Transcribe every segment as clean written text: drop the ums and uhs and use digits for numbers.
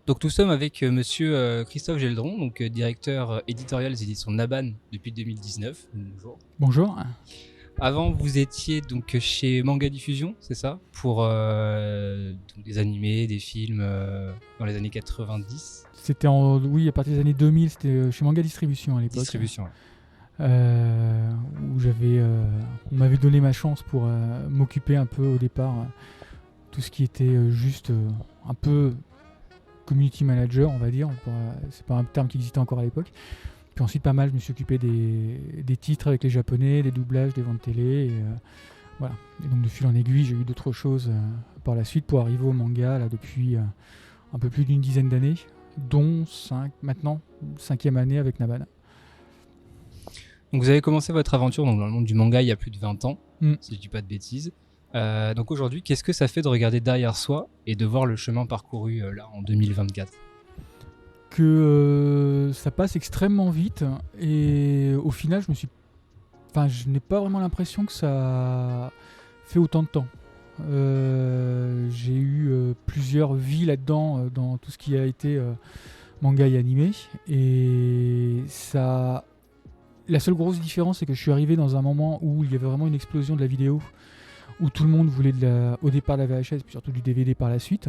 Donc nous sommes avec monsieur Christophe Geldron, donc directeur éditorial des éditions Naban depuis 2019. Bonjour. Bonjour. Avant, vous étiez donc chez Manga Diffusion, c'est ça? Pour donc des animés, des films dans les années 90. C'était oui, à partir des années 2000, c'était chez Manga Distribution à l'époque. Distribution, ouais. Où on m'avait donné ma chance pour m'occuper un peu au départ tout ce qui était juste un peu community manager, on va dire. C'est pas un terme qui existait encore à l'époque. Puis ensuite, pas mal, je me suis occupé des titres avec les Japonais, des doublages, des ventes télé. Voilà. Et donc de fil en aiguille, j'ai eu d'autres choses par la suite pour arriver au manga là, depuis un peu plus d'une dizaine d'années, dont 5e année avec Naban. Donc vous avez commencé votre aventure dans le monde du manga il y a plus de 20 ans, si je dis pas de bêtises. Donc aujourd'hui, qu'est-ce que ça fait de regarder derrière soi et de voir le chemin parcouru là en 2024? Que ça passe extrêmement vite et au final je n'ai pas vraiment l'impression que ça fait autant de temps. J'ai eu plusieurs vies là-dedans dans tout ce qui a été manga et animé, et ça, la seule grosse différence, c'est que je suis arrivé dans un moment où il y avait vraiment une explosion de la vidéo, où tout le monde voulait au départ de la VHS puis surtout du DVD par la suite,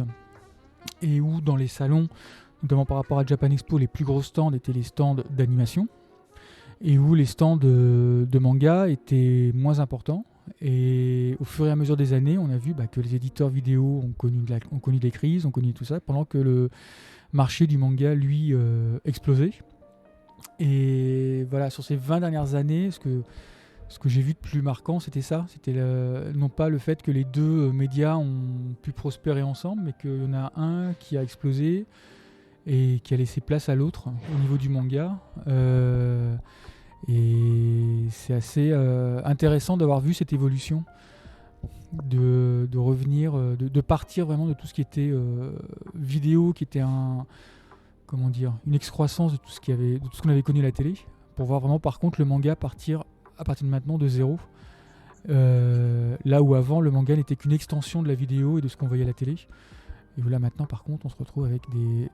et où dans les salons, notamment par rapport à Japan Expo, les plus gros stands étaient les stands d'animation, et où les stands de manga étaient moins importants. Et au fur et à mesure des années, on a vu que les éditeurs vidéo ont connu des crises, ont connu tout ça, pendant que le marché du manga, lui, explosait. Et voilà, sur ces 20 dernières années, ce que j'ai vu de plus marquant, c'était ça. C'était non pas le fait que les deux médias ont pu prospérer ensemble, mais qu'il y en a un qui a explosé et qui a laissé place à l'autre au niveau du manga. Et c'est assez intéressant d'avoir vu cette évolution, de revenir, de partir vraiment de tout ce qui était vidéo, qui était une excroissance de tout ce qu'on avait connu à la télé, pour voir vraiment par contre le manga partir à partir de maintenant de zéro. Là où avant le manga n'était qu'une extension de la vidéo et de ce qu'on voyait à la télé. Et là maintenant par contre on se retrouve avec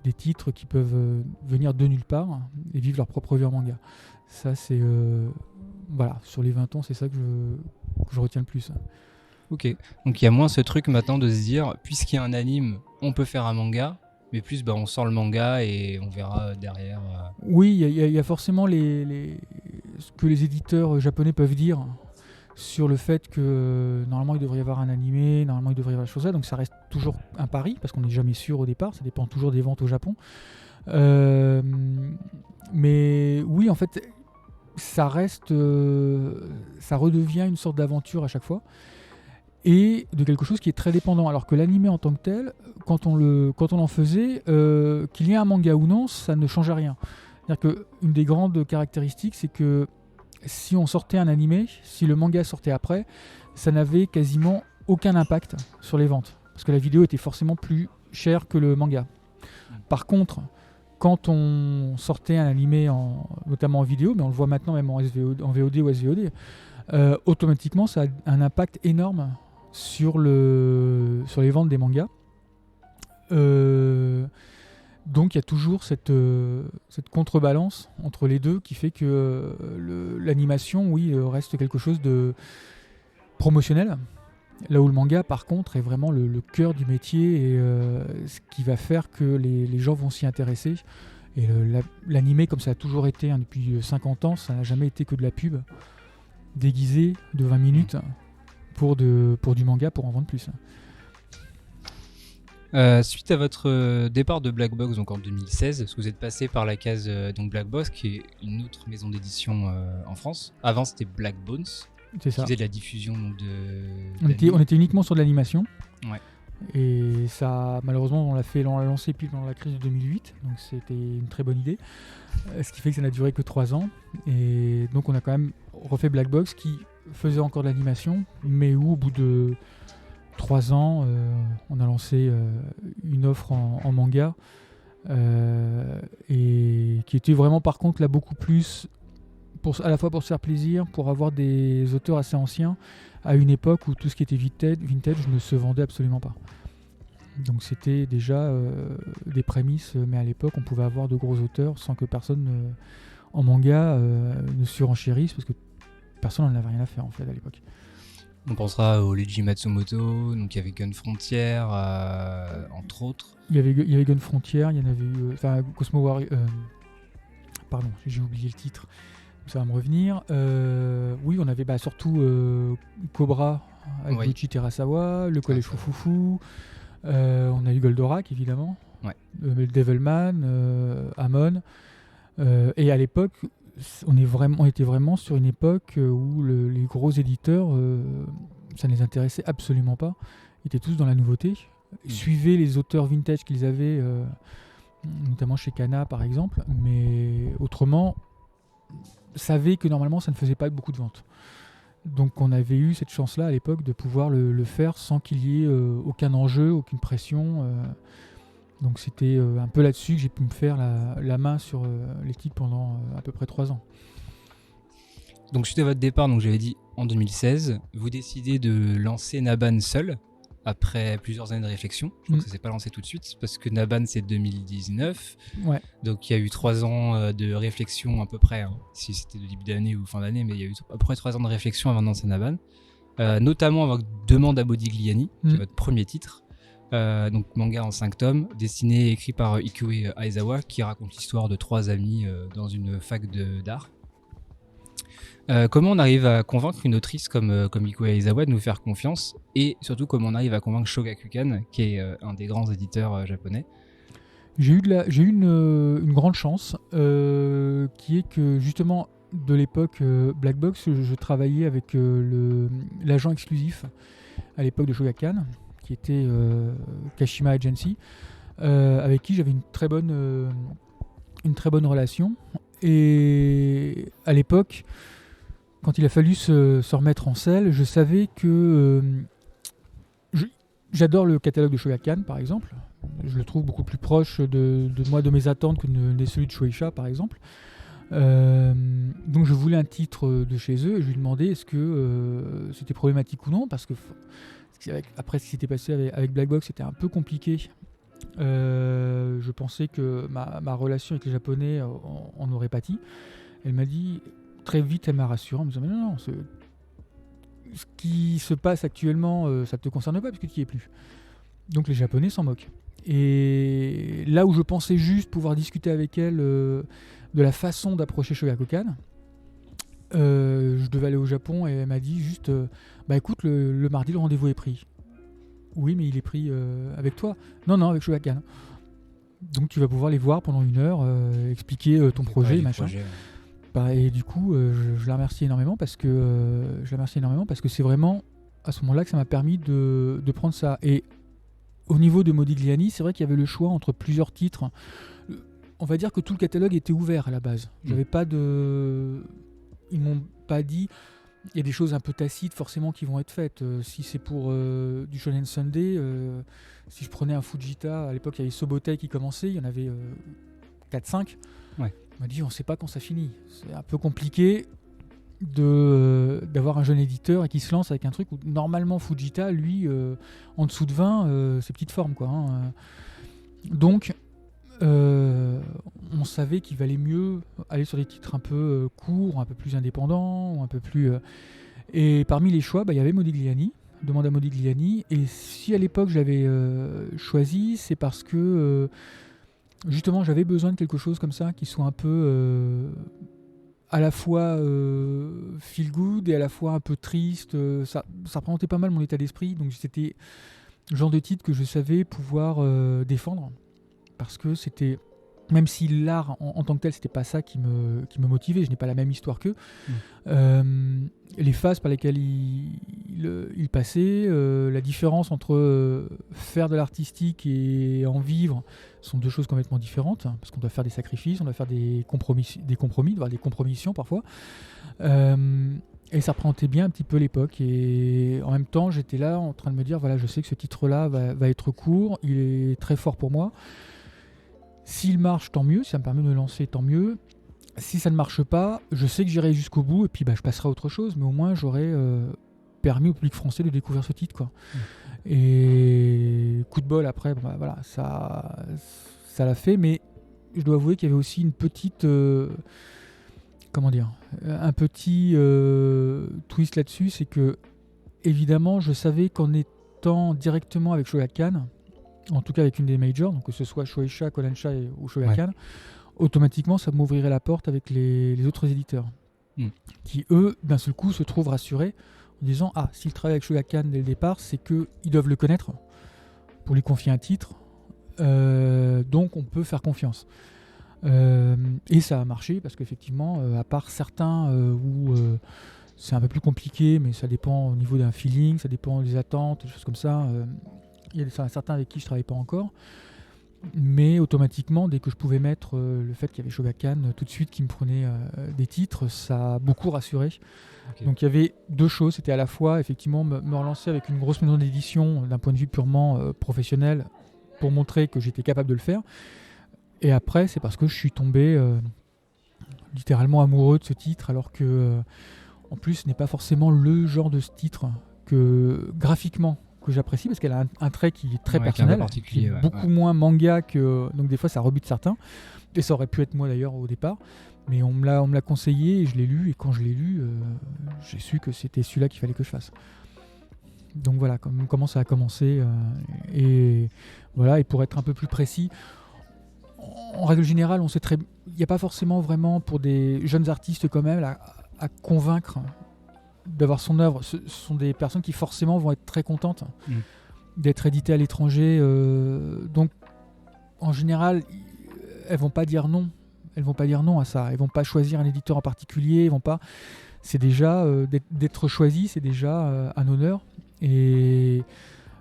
des titres qui peuvent venir de nulle part et vivre leur propre vie en manga. Ça c'est voilà, sur les 20 ans c'est ça que je retiens le plus. Ok, donc il y a moins ce truc maintenant de se dire, puisqu'il y a un anime, on peut faire un manga, mais plus on sort le manga et on verra derrière. Oui, il y a forcément ce que les éditeurs japonais peuvent dire sur le fait que normalement il devrait y avoir un animé, normalement il devrait y avoir des choses là, donc ça reste toujours un pari parce qu'on n'est jamais sûr au départ, ça dépend toujours des ventes au Japon. Mais oui, en fait, ça redevient une sorte d'aventure à chaque fois et de quelque chose qui est très dépendant. Alors que l'animé en tant que tel, quand on en faisait, qu'il y ait un manga ou non, ça ne changeait rien. C'est-à-dire qu'une des grandes caractéristiques, c'est que si on sortait un animé, si le manga sortait après, ça n'avait quasiment aucun impact sur les ventes. Parce que la vidéo était forcément plus chère que le manga. Par contre, quand on sortait un animé, notamment en vidéo, mais on le voit maintenant même en VOD ou SVOD, automatiquement ça a un impact énorme sur les ventes des mangas. Donc il y a toujours cette contrebalance entre les deux qui fait que l'animation, oui, reste quelque chose de promotionnel. Là où le manga, par contre, est vraiment le cœur du métier et ce qui va faire que les gens vont s'y intéresser. Et l'animé, comme ça a toujours été depuis 50 ans, ça n'a jamais été que de la pub déguisée de 20 minutes pour du manga pour en vendre plus. Suite à votre départ de Black Box donc en 2016, parce que vous êtes passé par la case donc Black Box, qui est une autre maison d'édition en France. Avant, c'était Black Bones, C'est ça. qui faisait de la diffusion On était uniquement sur de l'animation. Ouais. Et ça, malheureusement, on l'a lancé puis pendant la crise de 2008, donc c'était une très bonne idée. Ce qui fait que ça n'a duré que 3 ans. Et donc on a quand même refait Black Box, qui faisait encore de l'animation, mais où au bout de 3 ans, on a lancé une offre en manga, et qui était vraiment par contre là beaucoup plus à la fois pour se faire plaisir, pour avoir des auteurs assez anciens, à une époque où tout ce qui était vintage ne se vendait absolument pas. Donc c'était déjà des prémices, mais à l'époque on pouvait avoir de gros auteurs sans que personne en manga ne surenchérisse, parce que personne n'en avait rien à faire en fait à l'époque. On pensera au Leiji Matsumoto, donc il y avait Gun Frontier, entre autres. Il y avait Gun Frontier, il y en avait eu... Cosmo Warrior... pardon, j'ai oublié le titre, ça va me revenir. Oui, on avait surtout Cobra avec Goichi Terasawa, le Collège Fufufu, on a eu Goldorak évidemment, le Devilman, Amon, et à l'époque on était vraiment sur une époque où les gros éditeurs, ça ne les intéressait absolument pas, ils étaient tous dans la nouveauté, suivaient les auteurs vintage qu'ils avaient, notamment chez Kana par exemple, mais autrement savaient que normalement ça ne faisait pas beaucoup de ventes. Donc on avait eu cette chance là à l'époque de pouvoir le faire sans qu'il y ait aucun enjeu, aucune pression, donc c'était un peu là-dessus que j'ai pu me faire la main sur les titres pendant à peu près 3 ans. Donc suite à votre départ, donc j'avais dit en 2016, vous décidez de lancer Naban seul, après plusieurs années de réflexion. Je crois que ça s'est pas lancé tout de suite, parce que Naban c'est 2019, donc il y a eu 3 ans de réflexion à peu près, si c'était de début d'année ou fin d'année, mais il y a eu à peu près 3 ans de réflexion avant de lancer Naban, notamment avec Demande à Modigliani, qui est votre premier titre. Donc manga en 5 tomes, dessiné et écrit par Ikue Aizawa, qui raconte l'histoire de 3 amis dans une fac d'art. Comment on arrive à convaincre une autrice comme Ikue Aizawa de nous faire confiance, et surtout comment on arrive à convaincre Shogakukan, qui est un des grands éditeurs japonais? J'ai eu une grande chance, qui est que justement de l'époque Black Box, je travaillais avec l'agent exclusif à l'époque de Shogakukan, qui était Kashima Agency, avec qui j'avais une très bonne relation. Et à l'époque, quand il a fallu se remettre en selle, je savais que j'adore le catalogue de Shogakukan par exemple. Je le trouve beaucoup plus proche de moi, de mes attentes, que de celui de Shueisha par exemple. Donc je voulais un titre de chez eux et je lui demandais est-ce que c'était problématique ou non, parce que après ce qui s'était passé avec Black Box, c'était un peu compliqué. Je pensais que ma relation avec les Japonais en aurait pâti. Elle m'a dit, très vite, elle m'a rassuré en me disant mais non, ce qui se passe actuellement, ça ne te concerne pas puisque tu n'y es plus. Donc les Japonais s'en moquent. Et là où je pensais juste pouvoir discuter avec elle de la façon d'approcher Shogakukan, je devais aller au Japon et elle m'a dit juste écoute, le mardi le rendez-vous est pris. Oui, mais il est pris avec toi. Non, avec Shogakukan. Donc tu vas pouvoir les voir pendant 1 heure, expliquer ton projet, machin. Et du coup, je la remercie énormément parce que c'est vraiment à ce moment-là que ça m'a permis de prendre ça. Et au niveau de Modigliani, c'est vrai qu'il y avait le choix entre plusieurs titres. On va dire que tout le catalogue était ouvert à la base. J'avais pas de... Ils m'ont pas dit... Il y a des choses un peu tacites forcément qui vont être faites. Si c'est pour du Shonen Sunday, si je prenais un Fujita, à l'époque il y avait Sobotei qui commençait, il y en avait 4-5. Ouais. On m'a dit on ne sait pas quand ça finit. C'est un peu compliqué d'avoir un jeune éditeur et qui se lance avec un truc où normalement Fujita, lui, en dessous de 20, c'est petite forme, quoi. Donc on savait qu'il valait mieux aller sur des titres un peu courts, un peu plus indépendants, ou un peu plus... Et parmi les choix, il y avait Modigliani, Demande à Modigliani. Et si à l'époque je l'avais choisi, c'est parce que justement j'avais besoin de quelque chose comme ça, qui soit un peu à la fois feel good et à la fois un peu triste. Ça représentait pas mal mon état d'esprit, donc c'était le genre de titre que je savais pouvoir défendre. Parce que c'était, même si l'art en tant que tel, c'était pas ça qui me motivait, je n'ai pas la même histoire qu'eux. Les phases par lesquelles il passait, la différence entre faire de l'artistique et en vivre sont 2 choses complètement différentes, parce qu'on doit faire des sacrifices, on doit faire des compromis, voire des compromissions parfois. Et ça représentait bien un petit peu l'époque. Et en même temps, j'étais là en train de me dire, voilà, je sais que ce titre-là va être court, il est très fort pour moi. S'il marche, tant mieux. Si ça me permet de me lancer, tant mieux. Si ça ne marche pas, je sais que j'irai jusqu'au bout et puis je passerai à autre chose. Mais au moins, j'aurais permis au public français de découvrir ce titre, quoi. Et coup de bol après, bon, bah, voilà, ça l'a fait, mais je dois avouer qu'il y avait aussi une petite, comment dire, un petit twist là-dessus, c'est que évidemment, je savais qu'en étant directement avec Shogakukan, en tout cas avec une des majors, donc que ce soit Shueisha, Kodansha ou Shogakukan, automatiquement ça m'ouvrirait la porte avec les autres éditeurs, qui eux, d'un seul coup, se trouvent rassurés en disant ah, s'ils travaillent avec Shogakukan dès le départ, c'est qu'ils doivent le connaître pour lui confier un titre, donc on peut faire confiance. Et ça a marché parce qu'effectivement, à part certains où c'est un peu plus compliqué, mais ça dépend au niveau d'un feeling, ça dépend des attentes, des choses comme ça. Il y a certains avec qui je ne travaille pas encore. Mais automatiquement, dès que je pouvais mettre le fait qu'il y avait Shogakukan tout de suite qui me prenait des titres, ça a beaucoup rassuré. Okay. Donc il y avait deux choses. C'était à la fois effectivement me relancer avec une grosse maison d'édition d'un point de vue purement professionnel pour montrer que j'étais capable de le faire. Et après, c'est parce que je suis tombé littéralement amoureux de ce titre, alors que en plus, ce n'est pas forcément le genre de ce titre que graphiquement que j'apprécie, parce qu'elle a un trait qui est très personnel, qui est beaucoup moins manga que, donc des fois ça rebute certains, et ça aurait pu être moi d'ailleurs au départ, mais on me l'a conseillé et je l'ai lu, et quand je l'ai lu, j'ai su que c'était celui-là qu'il fallait que je fasse. Donc voilà comment ça a commencé, et voilà. Et pour être un peu plus précis, en règle générale, on sait très, il n'y a pas forcément vraiment pour des jeunes artistes quand même à convaincre d'avoir son œuvre. Ce sont des personnes qui forcément vont être très contentes d'être éditées à l'étranger. Donc, en général, elles vont pas dire non. Elles vont pas dire non à ça. Elles vont pas choisir un éditeur en particulier. Elles vont pas. C'est déjà d'être choisi, c'est déjà un honneur. Et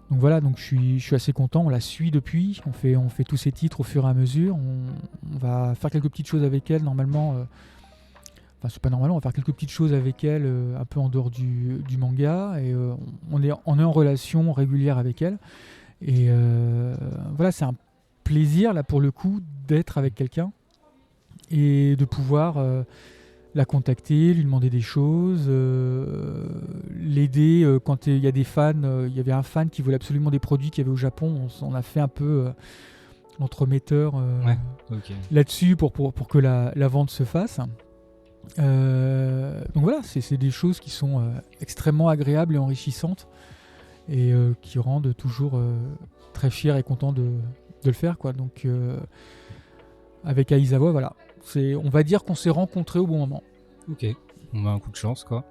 donc voilà. Donc je suis assez content. On la suit depuis. On fait tous ces titres au fur et à mesure. On va faire quelques petites choses avec elle normalement. Enfin, c'est pas normalement, on va faire quelques petites choses avec elle, un peu en dehors du manga, et on est en relation régulière avec elle. Et voilà, c'est un plaisir, là, pour le coup, d'être avec quelqu'un et de pouvoir la contacter, lui demander des choses, l'aider quand il y a des fans. Il y avait un fan qui voulait absolument des produits qu'il y avait au Japon. On a fait un peu l'entremetteur là-dessus pour que la vente se fasse. Donc voilà, c'est des choses qui sont extrêmement agréables et enrichissantes, et qui rendent toujours très fier et content de le faire, quoi. Donc avec Aizawa, voilà, on va dire qu'on s'est rencontrés au bon moment. Ok, on a un coup de chance, quoi.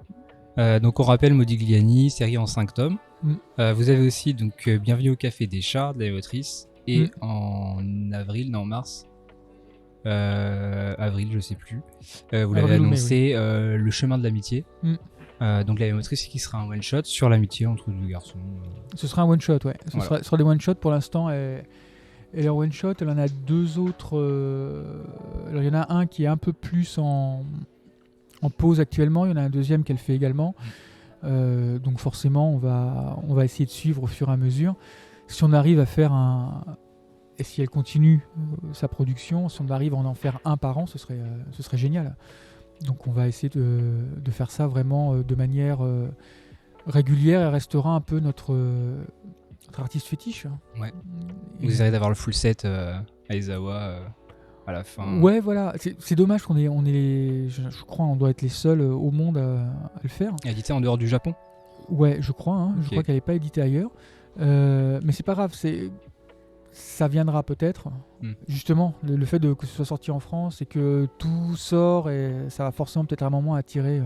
Donc on rappelle Modigliani, série en 5 tomes. Vous avez aussi donc Bienvenue au Café des Chats de la motrice, et en mars, avril, je sais plus, vous l'avez annoncé, Le Chemin de l'amitié. Donc la motrice qui sera un one shot sur l'amitié entre deux garçons. Ce sera un one shot, ouais. Ce sera des one shots pour l'instant. Et leur one shot, elle en a deux autres. Alors il y en a un qui est un peu plus en pause actuellement. Il y en a un deuxième qu'elle fait également. Donc forcément, on va essayer de suivre au fur et à mesure. Si on arrive à faire et si elle continue sa production, si on arrive à en faire un par an, ce serait génial. Donc on va essayer de faire ça vraiment de manière régulière. Elle restera un peu notre artiste fétiche. Ouais. Vous essayerez d'avoir le full set Aizawa à la fin. Ouais, voilà. C'est dommage qu'on je crois on doit être les seuls au monde à le faire. Édité en dehors du Japon ? Ouais, je crois. Okay. Je crois qu'elle n'est pas éditée ailleurs. Mais c'est pas grave, ça viendra peut-être. Justement, le fait que ce soit sorti en France et que tout sort, et ça va forcément peut-être à un moment attirer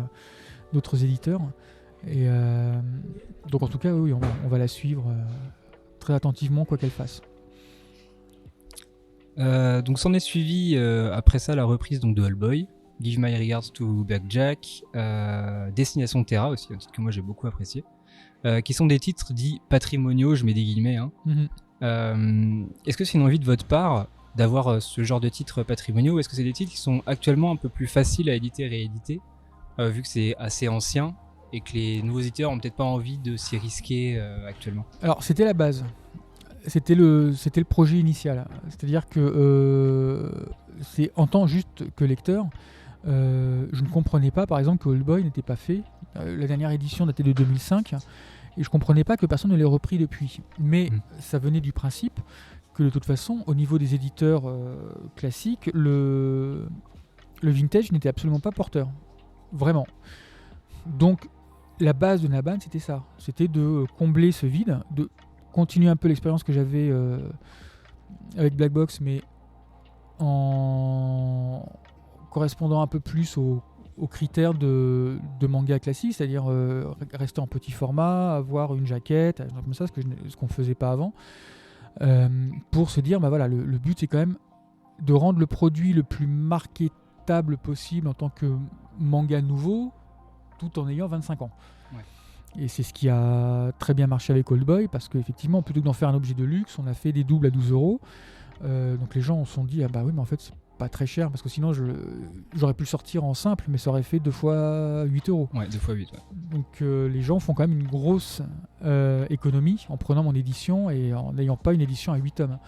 d'autres éditeurs. Et donc en tout cas, oui, on va la suivre très attentivement, quoi qu'elle fasse. Donc s'en est suivi après ça la reprise donc, de Hellboy, Give My Regards to Blackjack, Destination Terra aussi, un titre que moi j'ai beaucoup apprécié, qui sont des titres dits patrimoniaux, je mets des guillemets. Est-ce que c'est une envie de votre part d'avoir ce genre de titres patrimoniaux, ou est-ce que c'est des titres qui sont actuellement un peu plus faciles à éditer et rééditer, vu que c'est assez ancien et que les nouveaux éditeurs ont peut-être pas envie de s'y risquer actuellement? Alors c'était la base, c'était le projet initial, c'est-à-dire que c'est en tant juste que lecteur, je ne comprenais pas par exemple que Hellboy n'était pas fait. La dernière édition datait de 2005. Et je comprenais pas que personne ne l'ait repris depuis. Mais ça venait du principe que de toute façon, au niveau des éditeurs classiques, le vintage n'était absolument pas porteur. Vraiment. Donc, la base de Naban, c'était ça. C'était de combler ce vide, de continuer un peu l'expérience que j'avais avec Black Box, mais en correspondant un peu plus aux critères de manga classique, c'est-à-dire rester en petit format, avoir une jaquette, comme ça, ce qu'on ne faisait pas avant, pour se dire, bah voilà, le but c'est quand même de rendre le produit le plus marketable possible en tant que manga nouveau, tout en ayant 25 ans. Ouais. Et c'est ce qui a très bien marché avec Old Boy, parce qu'effectivement, plutôt que d'en faire un objet de luxe, on a fait des doubles à 12 €. Donc les gens se sont dit, ah bah oui, mais en fait, c'est pas très cher, parce que sinon j'aurais pu le sortir en simple, mais ça aurait fait 2 fois 8 €. Ouais, 2 fois 8. Ouais. Donc les gens font quand même une grosse économie en prenant mon édition et en n'ayant pas une édition à 8 tomes.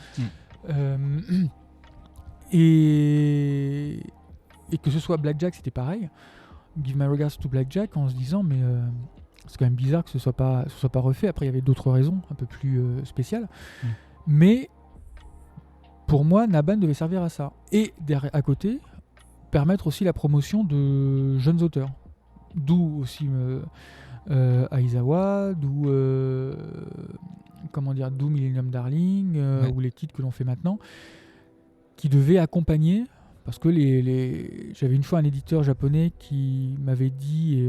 Et que ce soit Blackjack, c'était pareil. Give My Regards to Blackjack, en se disant, mais c'est quand même bizarre que ce soit pas refait. Après, il y avait d'autres raisons un peu plus spéciales. Mais pour moi, Naban devait servir à ça. Et à côté, permettre aussi la promotion de jeunes auteurs. D'où aussi Aizawa, d'où Millennium Darling, ou les titres que l'on fait maintenant, qui devaient accompagner, parce que j'avais une fois un éditeur japonais qui m'avait dit,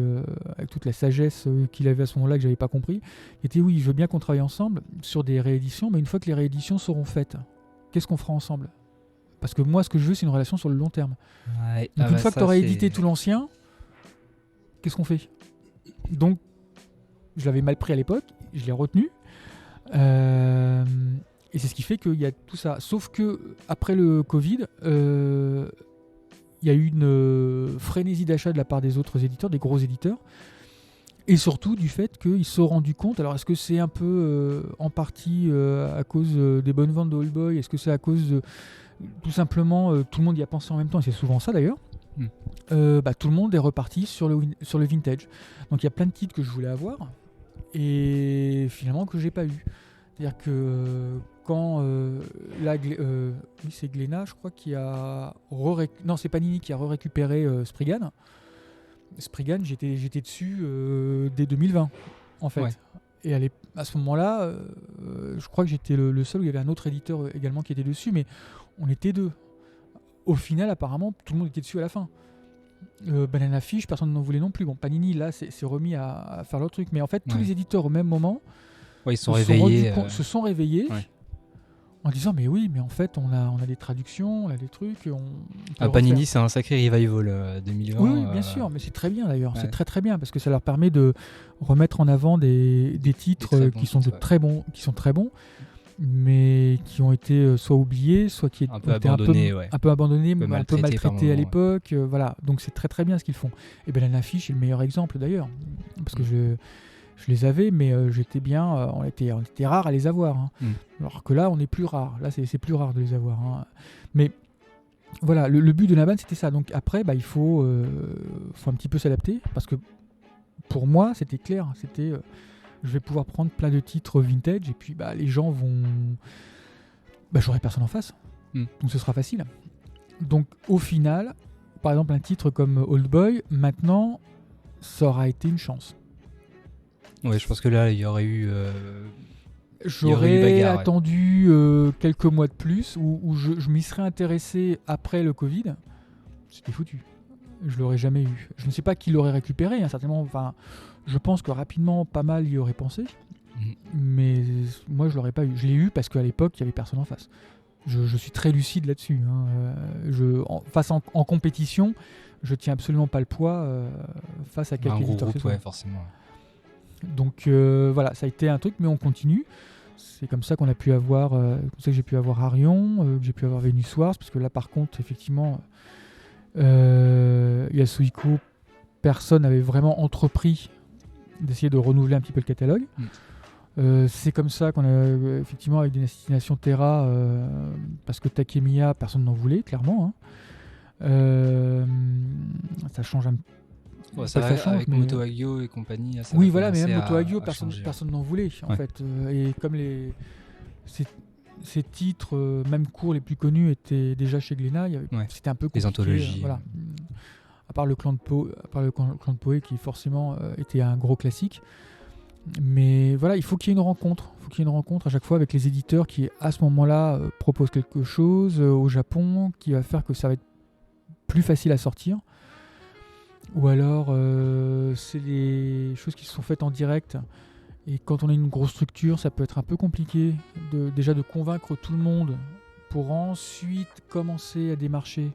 avec toute la sagesse qu'il avait à ce moment-là que j'avais pas compris, qui était oui, je veux bien qu'on travaille ensemble sur des rééditions, mais une fois que les rééditions seront faites, qu'est-ce qu'on fera ensemble ? Parce que moi, ce que je veux, c'est une relation sur le long terme. Ouais. Donc une fois que tu auras édité tout l'ancien, qu'est-ce qu'on fait ? Donc, je l'avais mal pris à l'époque, je l'ai retenu. Et c'est ce qui fait qu'il y a tout ça. Sauf que après le Covid, il y a eu une frénésie d'achat de la part des autres éditeurs, des gros éditeurs. Et surtout du fait qu'ils se sont rendus compte, alors est-ce que c'est un peu en partie à cause des bonnes ventes de Old Boy, est-ce que c'est à cause de tout simplement tout le monde y a pensé en même temps, et c'est souvent ça d'ailleurs, tout le monde est reparti sur le vintage. Donc il y a plein de titres que je voulais avoir et finalement que j'ai pas eu. C'est-à-dire que quand c'est Glénat, je crois, qui a non, c'est Panini qui a récupéré Spriggan. Spriggan, j'étais dessus dès 2020 en fait. Ouais. Et à ce moment-là, je crois que j'étais le seul où il y avait un autre éditeur également qui était dessus, mais on était deux. Au final, apparemment, tout le monde était dessus à la fin. Banana Fish, personne n'en voulait non plus. Bon, Panini, là, c'est remis à faire leur truc. Mais en fait, tous les éditeurs, au même moment, ils se sont réveillés. Se sont réveillés en disant, mais oui, mais en fait, on a des traductions, on a des trucs. Panini, c'est un sacré revival 2020. Oui, bien sûr, mais c'est très bien d'ailleurs. Ouais. C'est très très bien parce que ça leur permet de remettre en avant des titres qui sont très bons, mais qui ont été soit oubliés, soit qui étaient un peu abandonnés, un peu maltraités à l'époque. Voilà, donc c'est très très bien ce qu'ils font. Et Banana Fish est le meilleur exemple d'ailleurs, parce que je les avais, mais j'étais bien, on était rares à les avoir. Hein. Alors que là, on est plus rare. Là, c'est plus rare de les avoir. Hein. Mais voilà, le but de Naban, c'était ça. Donc après, il faut un petit peu s'adapter, parce que pour moi, c'était clair. C'était je vais pouvoir prendre plein de titres vintage et puis les gens vont... j'aurai personne en face. Donc ce sera facile. Donc au final, par exemple un titre comme Old Boy, maintenant, ça aura été une chance. Ouais, je pense que là, il y aurait eu... J'aurais attendu quelques mois de plus où je m'y serais intéressé après le Covid. C'était foutu. Je l'aurais jamais eu. Je ne sais pas qui l'aurait récupéré, hein, certainement. Enfin, je pense que rapidement, pas mal y aurait pensé. Mais moi, je l'aurais pas eu. Je l'ai eu parce qu'à l'époque, il y avait personne en face. Je suis très lucide là-dessus. Hein. En compétition, je tiens absolument pas le poids face à quelques éditeurs. Ouais, forcément. Donc voilà, ça a été un truc, mais on continue. C'est comme ça qu'on a pu avoir, comme ça que j'ai pu avoir Arion, que j'ai pu avoir Venus Wars, parce que là, par contre, effectivement. Yasuhiko, personne n'avait vraiment entrepris d'essayer de renouveler un petit peu le catalogue. C'est comme ça qu'on a effectivement avec Destination Terra, parce que Takemiya, personne n'en voulait, clairement. Hein. Ça change Ouais, ça Pas va, que ça change, avec mais- Moto Hagio et compagnie. Ça Oui, va voilà, mais commencer même Moto à Hagio, personne changer. n'en voulait en Ouais. fait. Et comme ces, ces titres, même courts les plus connus, étaient déjà chez Glénat, Ouais. c'était un peu Les compliqué. anthologies. Voilà. À part le clan de Poe qui forcément était un gros classique. Mais voilà, il faut qu'il y ait une rencontre. Il faut qu'il y ait une rencontre à chaque fois avec les éditeurs qui, à ce moment-là, proposent quelque chose au Japon qui va faire que ça va être plus facile à sortir. Ou alors, c'est des choses qui sont faites en direct. Et quand on a une grosse structure, ça peut être un peu compliqué déjà de convaincre tout le monde pour ensuite commencer à démarcher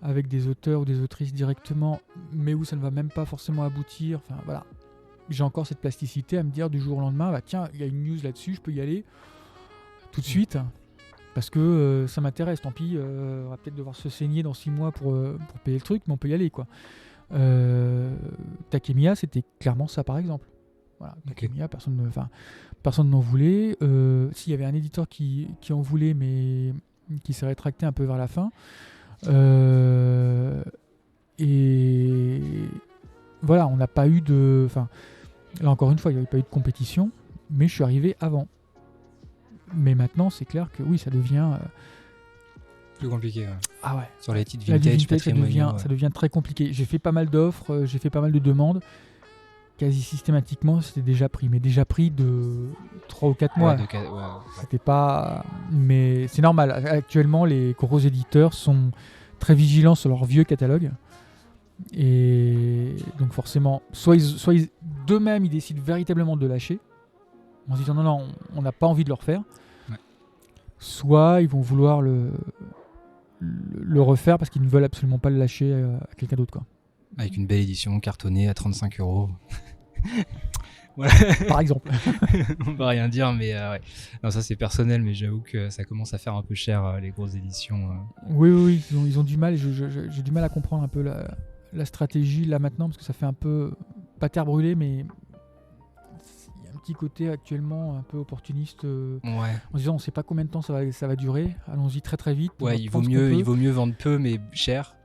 avec des auteurs ou des autrices directement, mais où ça ne va même pas forcément aboutir. Enfin voilà, j'ai encore cette plasticité à me dire du jour au lendemain, bah tiens, il y a une news là-dessus, je peux y aller tout de suite parce que ça m'intéresse. Tant pis, on va peut-être devoir se saigner dans 6 mois pour payer le truc, mais on peut y aller quoi. Takemiya, c'était clairement ça par exemple. Voilà, Takemiya, personne n'en voulait. S'il y avait un éditeur qui en voulait, mais qui s'est rétracté un peu vers la fin. Et voilà, on n'a pas eu de. Enfin, là encore une fois, il n'y avait pas eu de compétition, mais je suis arrivé avant. Mais maintenant, c'est clair que oui, ça devient. Plus compliqué. Ouais. Ah ouais. Sur les titres Là, du vintage, patrimoniaux. ça devient très compliqué. J'ai fait pas mal d'offres, j'ai fait pas mal de demandes. Quasi systématiquement, c'était déjà pris. Mais déjà pris de 3 ou 4 mois. C'était pas. Mais c'est normal. Actuellement, les gros éditeurs sont très vigilants sur leur vieux catalogue. Et donc, forcément, soit d'eux-mêmes, ils décident véritablement de lâcher en se disant non, on n'a pas envie de le refaire. Ouais. Soit ils vont vouloir le refaire parce qu'ils ne veulent absolument pas le lâcher à quelqu'un d'autre, quoi. Avec une belle édition cartonnée à 35 €. Voilà. Par exemple. On va rien dire, mais ouais. Non, ça c'est personnel, mais j'avoue que ça commence à faire un peu cher les grosses éditions. Oui, ils ont du mal. J'ai du mal à comprendre un peu la stratégie là maintenant parce que ça fait un peu pas terre brûlée, mais il y a un petit côté actuellement un peu opportuniste. Ouais. En disant on sait pas combien de temps ça va durer. Allons-y très très vite. Ouais, il vaut mieux vendre peu mais cher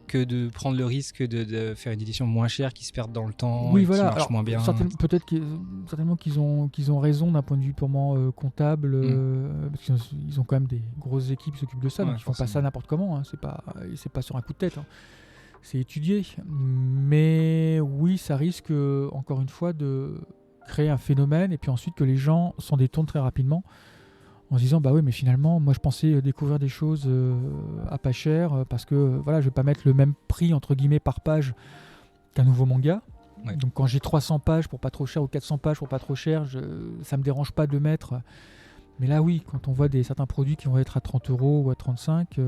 que de prendre le risque de faire une édition moins chère qui se perde dans le temps, oui, et voilà. qui marche Alors, moins bien. Certainement qu'ils ont raison d'un point de vue purement comptable, parce qu'ils ont quand même des grosses équipes qui s'occupent de ça, Ouais, donc ils font pas forcément. ça n'importe comment. Hein. C'est pas sur un coup de tête. Hein. C'est étudié. Mais oui, ça risque encore une fois de créer un phénomène et puis ensuite que les gens s'en détournent très rapidement. En se disant bah oui mais finalement moi je pensais découvrir des choses à pas cher parce que voilà je vais pas mettre le même prix entre guillemets par page qu'un nouveau manga. Ouais. Donc quand j'ai 300 pages pour pas trop cher ou 400 pages pour pas trop cher, ça me dérange pas de le mettre. Mais là oui, quand on voit certains produits qui vont être à 30 € ou à 35,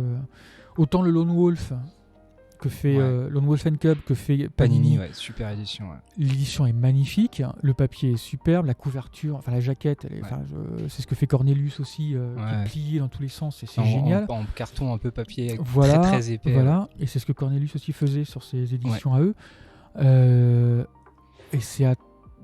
autant le Lone Wolf que fait Lone Wolf and Cub que fait Panini, ouais, super édition. Ouais. L'édition est magnifique, le papier est superbe, la couverture, enfin la jaquette, c'est ce que fait Cornelius aussi, qui est plié dans tous les sens, et c'est génial. En carton un peu papier, voilà, très très épais. Voilà, et c'est ce que Cornelius aussi faisait sur ses éditions à eux. Et c'est à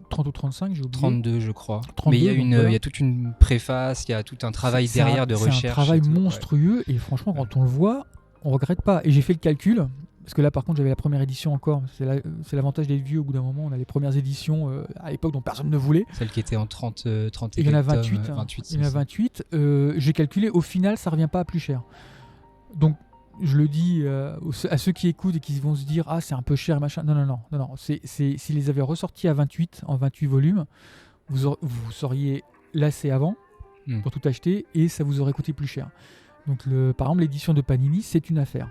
30 ou 35, j'ai oublié. 32, je crois. 32, mais il y a toute une préface, il y a tout un travail derrière de recherche. C'est un travail monstrueux, et franchement, quand on le voit, on regrette pas. Et j'ai fait le calcul, parce que là, par contre, j'avais la première édition encore. C'est l'avantage des vieux, au bout d'un moment, on a les premières éditions à l'époque dont personne ne voulait. Celle qui était en 30 il y en a 28. tomes, 28 il y en a 28. J'ai calculé, au final, ça revient pas à plus cher. Donc, je le dis à ceux qui écoutent et qui vont se dire ah c'est un peu cher machin. Non. S'ils les avaient ressortis à 28 en 28 volumes, vous seriez lassé avant pour tout acheter et ça vous aurait coûté plus cher. Donc par exemple l'édition de Panini c'est une affaire.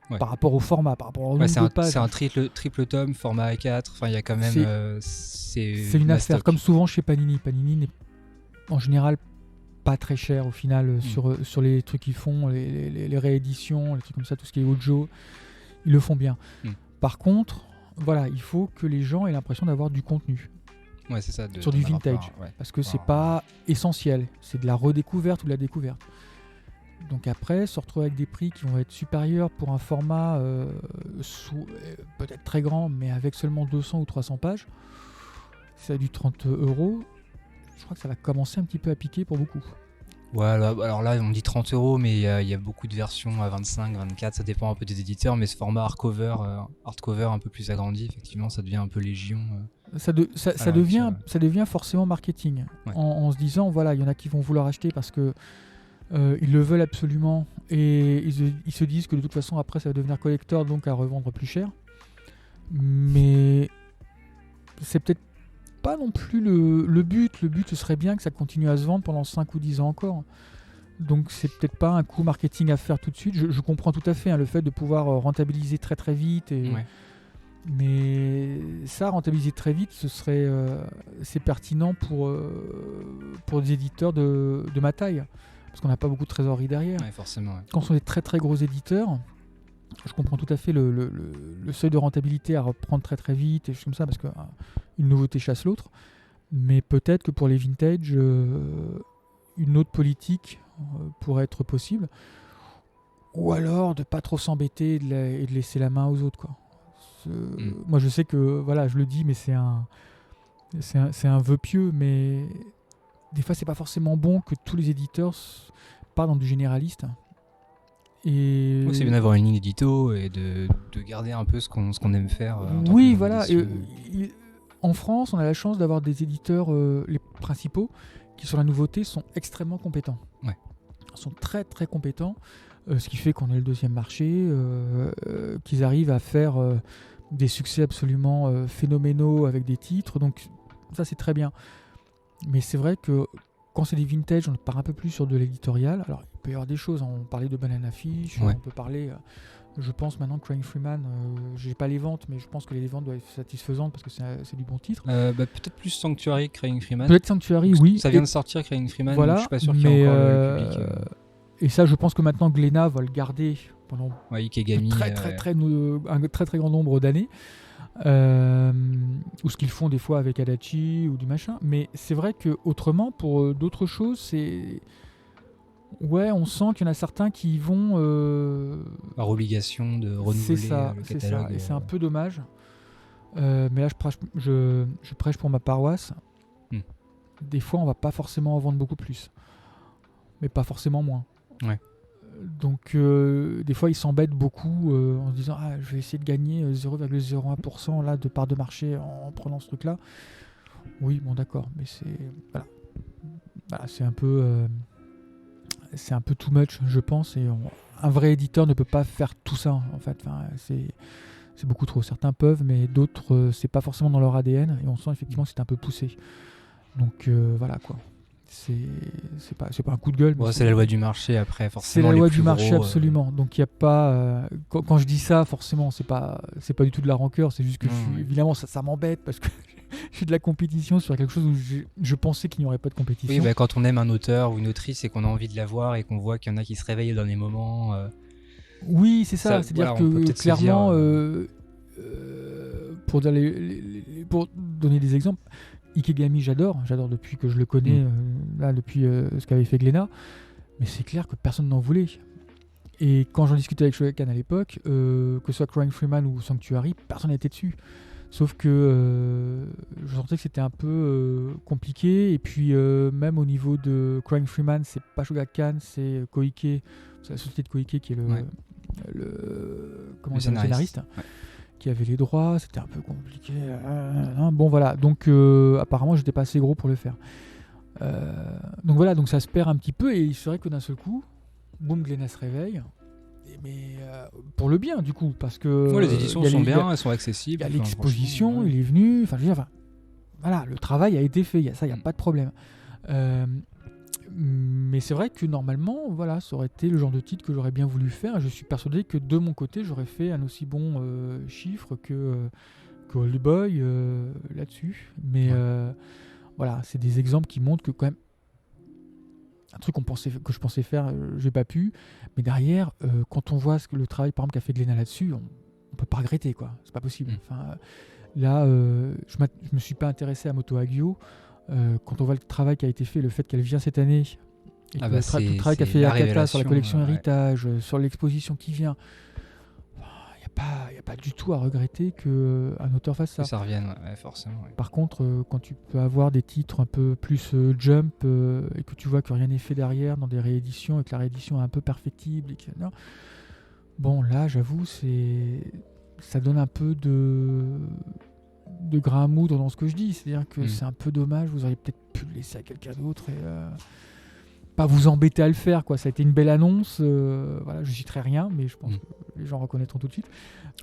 Ouais. Par rapport au format, par rapport au nombre de pages. C'est un triple tome, format A4. Enfin, il y a quand même. C'est une affaire. Comme souvent chez Panini. Panini n'est en général pas très cher au final sur les trucs qu'ils font, les rééditions, les trucs comme ça, tout ce qui est Ojo, ils le font bien. Par contre, voilà, il faut que les gens aient l'impression d'avoir du contenu. Ouais, c'est ça. Sur du vintage. Parce que c'est pas essentiel. C'est de la redécouverte ou de la découverte. Donc après, se retrouver avec des prix qui vont être supérieurs pour un format peut-être très grand, mais avec seulement 200 ou 300 pages, c'est à du 30 €. Je crois que ça va commencer un petit peu à piquer pour beaucoup. Ouais, alors là, on dit 30 €, mais il y a beaucoup de versions à 25, 24, ça dépend un peu des éditeurs, mais ce format hardcover un peu plus agrandi, effectivement, ça devient un peu légion. Ça l'heure devient, actuelle. ça devient forcément marketing. Ouais. En se disant, voilà, il y en a qui vont vouloir acheter parce que ils le veulent absolument et ils se disent que de toute façon, après, ça va devenir collector, donc à revendre plus cher. Mais c'est peut-être pas non plus le but. Le but, ce serait bien que ça continue à se vendre pendant 5 ou 10 ans encore. Donc c'est peut-être pas un coup marketing à faire tout de suite. Je comprends tout à fait le fait de pouvoir rentabiliser très très vite. Ouais. Mais ça, rentabiliser très vite, c'est pertinent pour des éditeurs de ma taille. Parce qu'on n'a pas beaucoup de trésorerie derrière. Ouais, forcément. Ouais. Quand on est des très très gros éditeurs, je comprends tout à fait le seuil de rentabilité à reprendre très très vite et choses comme ça, parce qu'une nouveauté chasse l'autre. Mais peut-être que pour les vintage, une autre politique pourrait être possible. Ou alors de pas trop s'embêter et de laisser la main aux autres, quoi. Moi je sais que, voilà, je le dis, mais c'est un vœu pieux, mais des fois c'est pas forcément bon que tous les éditeurs partent dans du généraliste. Et c'est bien d'avoir une ligne édito et de garder un peu ce qu'on aime faire. Oui, voilà. En France, on a la chance d'avoir des éditeurs, les principaux, qui sur la nouveauté sont extrêmement compétents. Ouais. Ils sont très très compétents, ce qui fait qu'on est le deuxième marché, qu'ils arrivent à faire des succès absolument phénoménaux avec des titres. Donc ça, c'est très bien. Mais c'est vrai que quand c'est des vintage, on part un peu plus sur de l'éditorial. Alors, il peut y avoir des choses. On parlait de Banana Fish, Ouais. on peut parler... je pense maintenant que Crying Freeman, j'ai pas les ventes, mais je pense que les ventes doivent être satisfaisantes parce que c'est du bon titre. Peut-être plus Sanctuary que Crying Freeman. Peut-être Sanctuary, oui. Ça vient de sortir, Crying Freeman, voilà, donc je suis pas sûr qu'il y ait encore le public. Et ça, je pense que maintenant Glénat va le garder pendant Ikegami, un très très grand nombre d'années. Ou ce qu'ils font des fois avec Adachi ou du machin. Mais c'est vrai que autrement, pour d'autres choses, c'est... Ouais, on sent qu'il y en a certains qui vont... par obligation de renouveler le catalogue. C'est ça, et c'est un peu dommage. Mais là, je prêche pour ma paroisse. Des fois, on va pas forcément en vendre beaucoup plus. Mais pas forcément moins. Ouais. Donc, des fois, ils s'embêtent beaucoup en se disant « Ah, je vais essayer de gagner 0,01% là, de part de marché en prenant ce truc-là. » Oui, bon, d'accord. Mais c'est... Voilà, c'est un peu... c'est un peu too much, je pense, et un vrai éditeur ne peut pas faire tout ça, en fait. Enfin, c'est beaucoup trop. Certains peuvent, mais d'autres, c'est pas forcément dans leur ADN, et on sent effectivement que c'est un peu poussé. Donc voilà, quoi. C'est pas un coup de gueule. Mais c'est la loi du marché, après, forcément. C'est la loi du marché, absolument. Donc il n'y a pas... Quand je dis ça, forcément, c'est pas du tout de la rancœur, c'est juste que évidemment, ça m'embête, parce que je suis de la compétition sur quelque chose où je pensais qu'il n'y aurait pas de compétition. Oui, quand on aime un auteur ou une autrice et qu'on a envie de la voir et qu'on voit qu'il y en a qui se réveillent dans les moments... Oui, c'est ça. C'est-à-dire que clairement, pour donner des exemples, Ikegami, j'adore depuis que je le connais, depuis ce qu'avait fait Glénat, mais c'est clair que personne n'en voulait. Et quand j'en discutais avec Shogakukan à l'époque, que ce soit Crying Freeman ou Sanctuary, personne n'était dessus. Sauf que je sentais que c'était un peu compliqué. Et puis même au niveau de Crying Freeman, c'est pas Shogakukan, c'est Koike, c'est la société de Koike qui est le scénariste. Ouais. Qui avait les droits, c'était un peu compliqué. Bon voilà, donc apparemment j'étais pas assez gros pour le faire. Donc voilà, donc ça se perd un petit peu, et c'est vrai que d'un seul coup, boum, Glénat se réveille. Mais pour le bien du coup, parce que les éditions sont bien, elles sont accessibles. Il y a l'exposition, il est venu, voilà, le travail a été fait, il y a pas de problème. Mais c'est vrai que normalement, voilà, ça aurait été le genre de titre que j'aurais bien voulu faire. Je suis persuadé que de mon côté, j'aurais fait un aussi bon chiffre que Old Boy là-dessus. Mais voilà, c'est des exemples qui montrent que quand même un truc que je pensais faire, j'ai pas pu. Mais derrière, quand on voit le travail par exemple qu'a fait Glénat là-dessus, on peut pas regretter, quoi. C'est pas possible. Enfin, là, je me suis pas intéressé à Moto Hagio. Quand on voit le travail qui a été fait, le fait qu'elle vient cette année, et tout le travail qu'a fait Akata sur la collection Héritage, sur l'exposition qui vient, il n'y a a pas du tout à regretter qu'un auteur fasse ça. Que ça revienne, forcément. Ouais. Par contre, quand tu peux avoir des titres un peu plus jump et que tu vois que rien n'est fait derrière dans des rééditions et que la réédition est un peu perfectible, non. Bon, là, j'avoue, ça donne un peu de grain à moudre dans ce que je dis. C'est-à-dire que c'est un peu dommage, vous auriez peut-être pu le laisser à quelqu'un d'autre et pas vous embêter à le faire, quoi. Ça a été une belle annonce. Voilà, je citerai rien, mais je pense que les gens reconnaîtront tout de suite.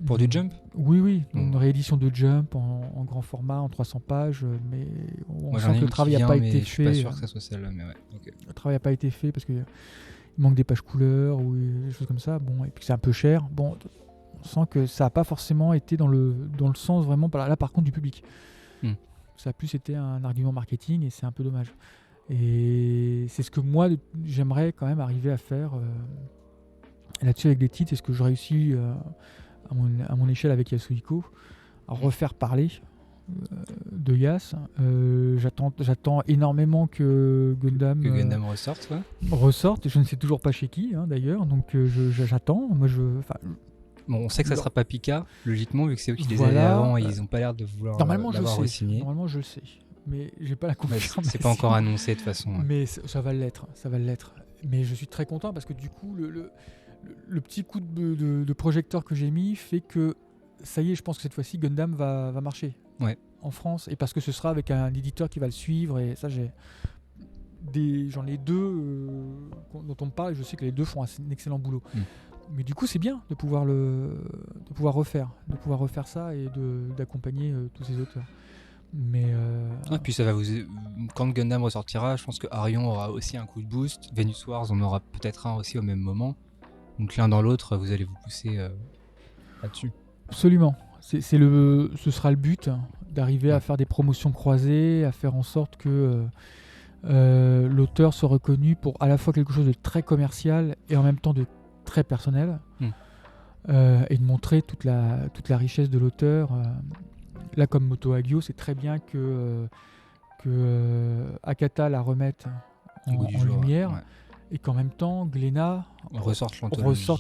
Pour du Jump ? Oui. Une réédition de Jump en grand format, en 300 pages, mais on sent que le travail n'a pas été fait. Je suis pas sûr que ça soit celle-là, mais ouais. Okay. Le travail n'a pas été fait parce qu'il manque des pages couleurs ou des choses comme ça. Bon, et puis c'est un peu cher. Bon, on sent que ça n'a pas forcément été dans le sens vraiment, là par contre, du public. Ça a plus été un argument marketing et c'est un peu dommage. Et c'est ce que moi j'aimerais quand même arriver à faire là-dessus avec des titres. C'est ce que je réussis à mon échelle avec Yasuhiko à refaire parler de Yas. J'attends énormément que Gundam ressorte. Ouais. Ressorte. Je ne sais toujours pas chez qui d'ailleurs, donc j'attends. Bon, on sait que ça sera pas Pika, logiquement, vu que c'est eux qui les avaient avant et ils n'ont pas l'air de vouloir l'avoir re-signé. Normalement, je le sais. Mais j'ai pas la confirmation. C'est pas encore annoncé de toute façon. Ouais. Mais ça va l'être. Mais je suis très content parce que du coup, le petit coup de projecteur que j'ai mis fait que ça y est, je pense que cette fois-ci, Gundam va marcher en France. Et parce que ce sera avec un éditeur qui va le suivre. Et ça, j'en ai deux dont on me parle et je sais que les deux font un excellent boulot. Mais du coup, c'est bien de pouvoir refaire ça et d'accompagner tous ces auteurs. Mais et puis ça va quand Gundam ressortira, je pense que Arion aura aussi un coup de boost. Venus Wars en aura peut-être un aussi au même moment. Donc l'un dans l'autre, vous allez vous pousser là-dessus. Absolument. Ce sera le but, d'arriver à faire des promotions croisées, à faire en sorte que l'auteur soit reconnu pour à la fois quelque chose de très commercial et en même temps de très personnel, et de montrer toute la richesse de l'auteur. Là, comme Moto Hagio, c'est très bien que Akata la remette en lumière, et qu'en même temps, Glénat ressorte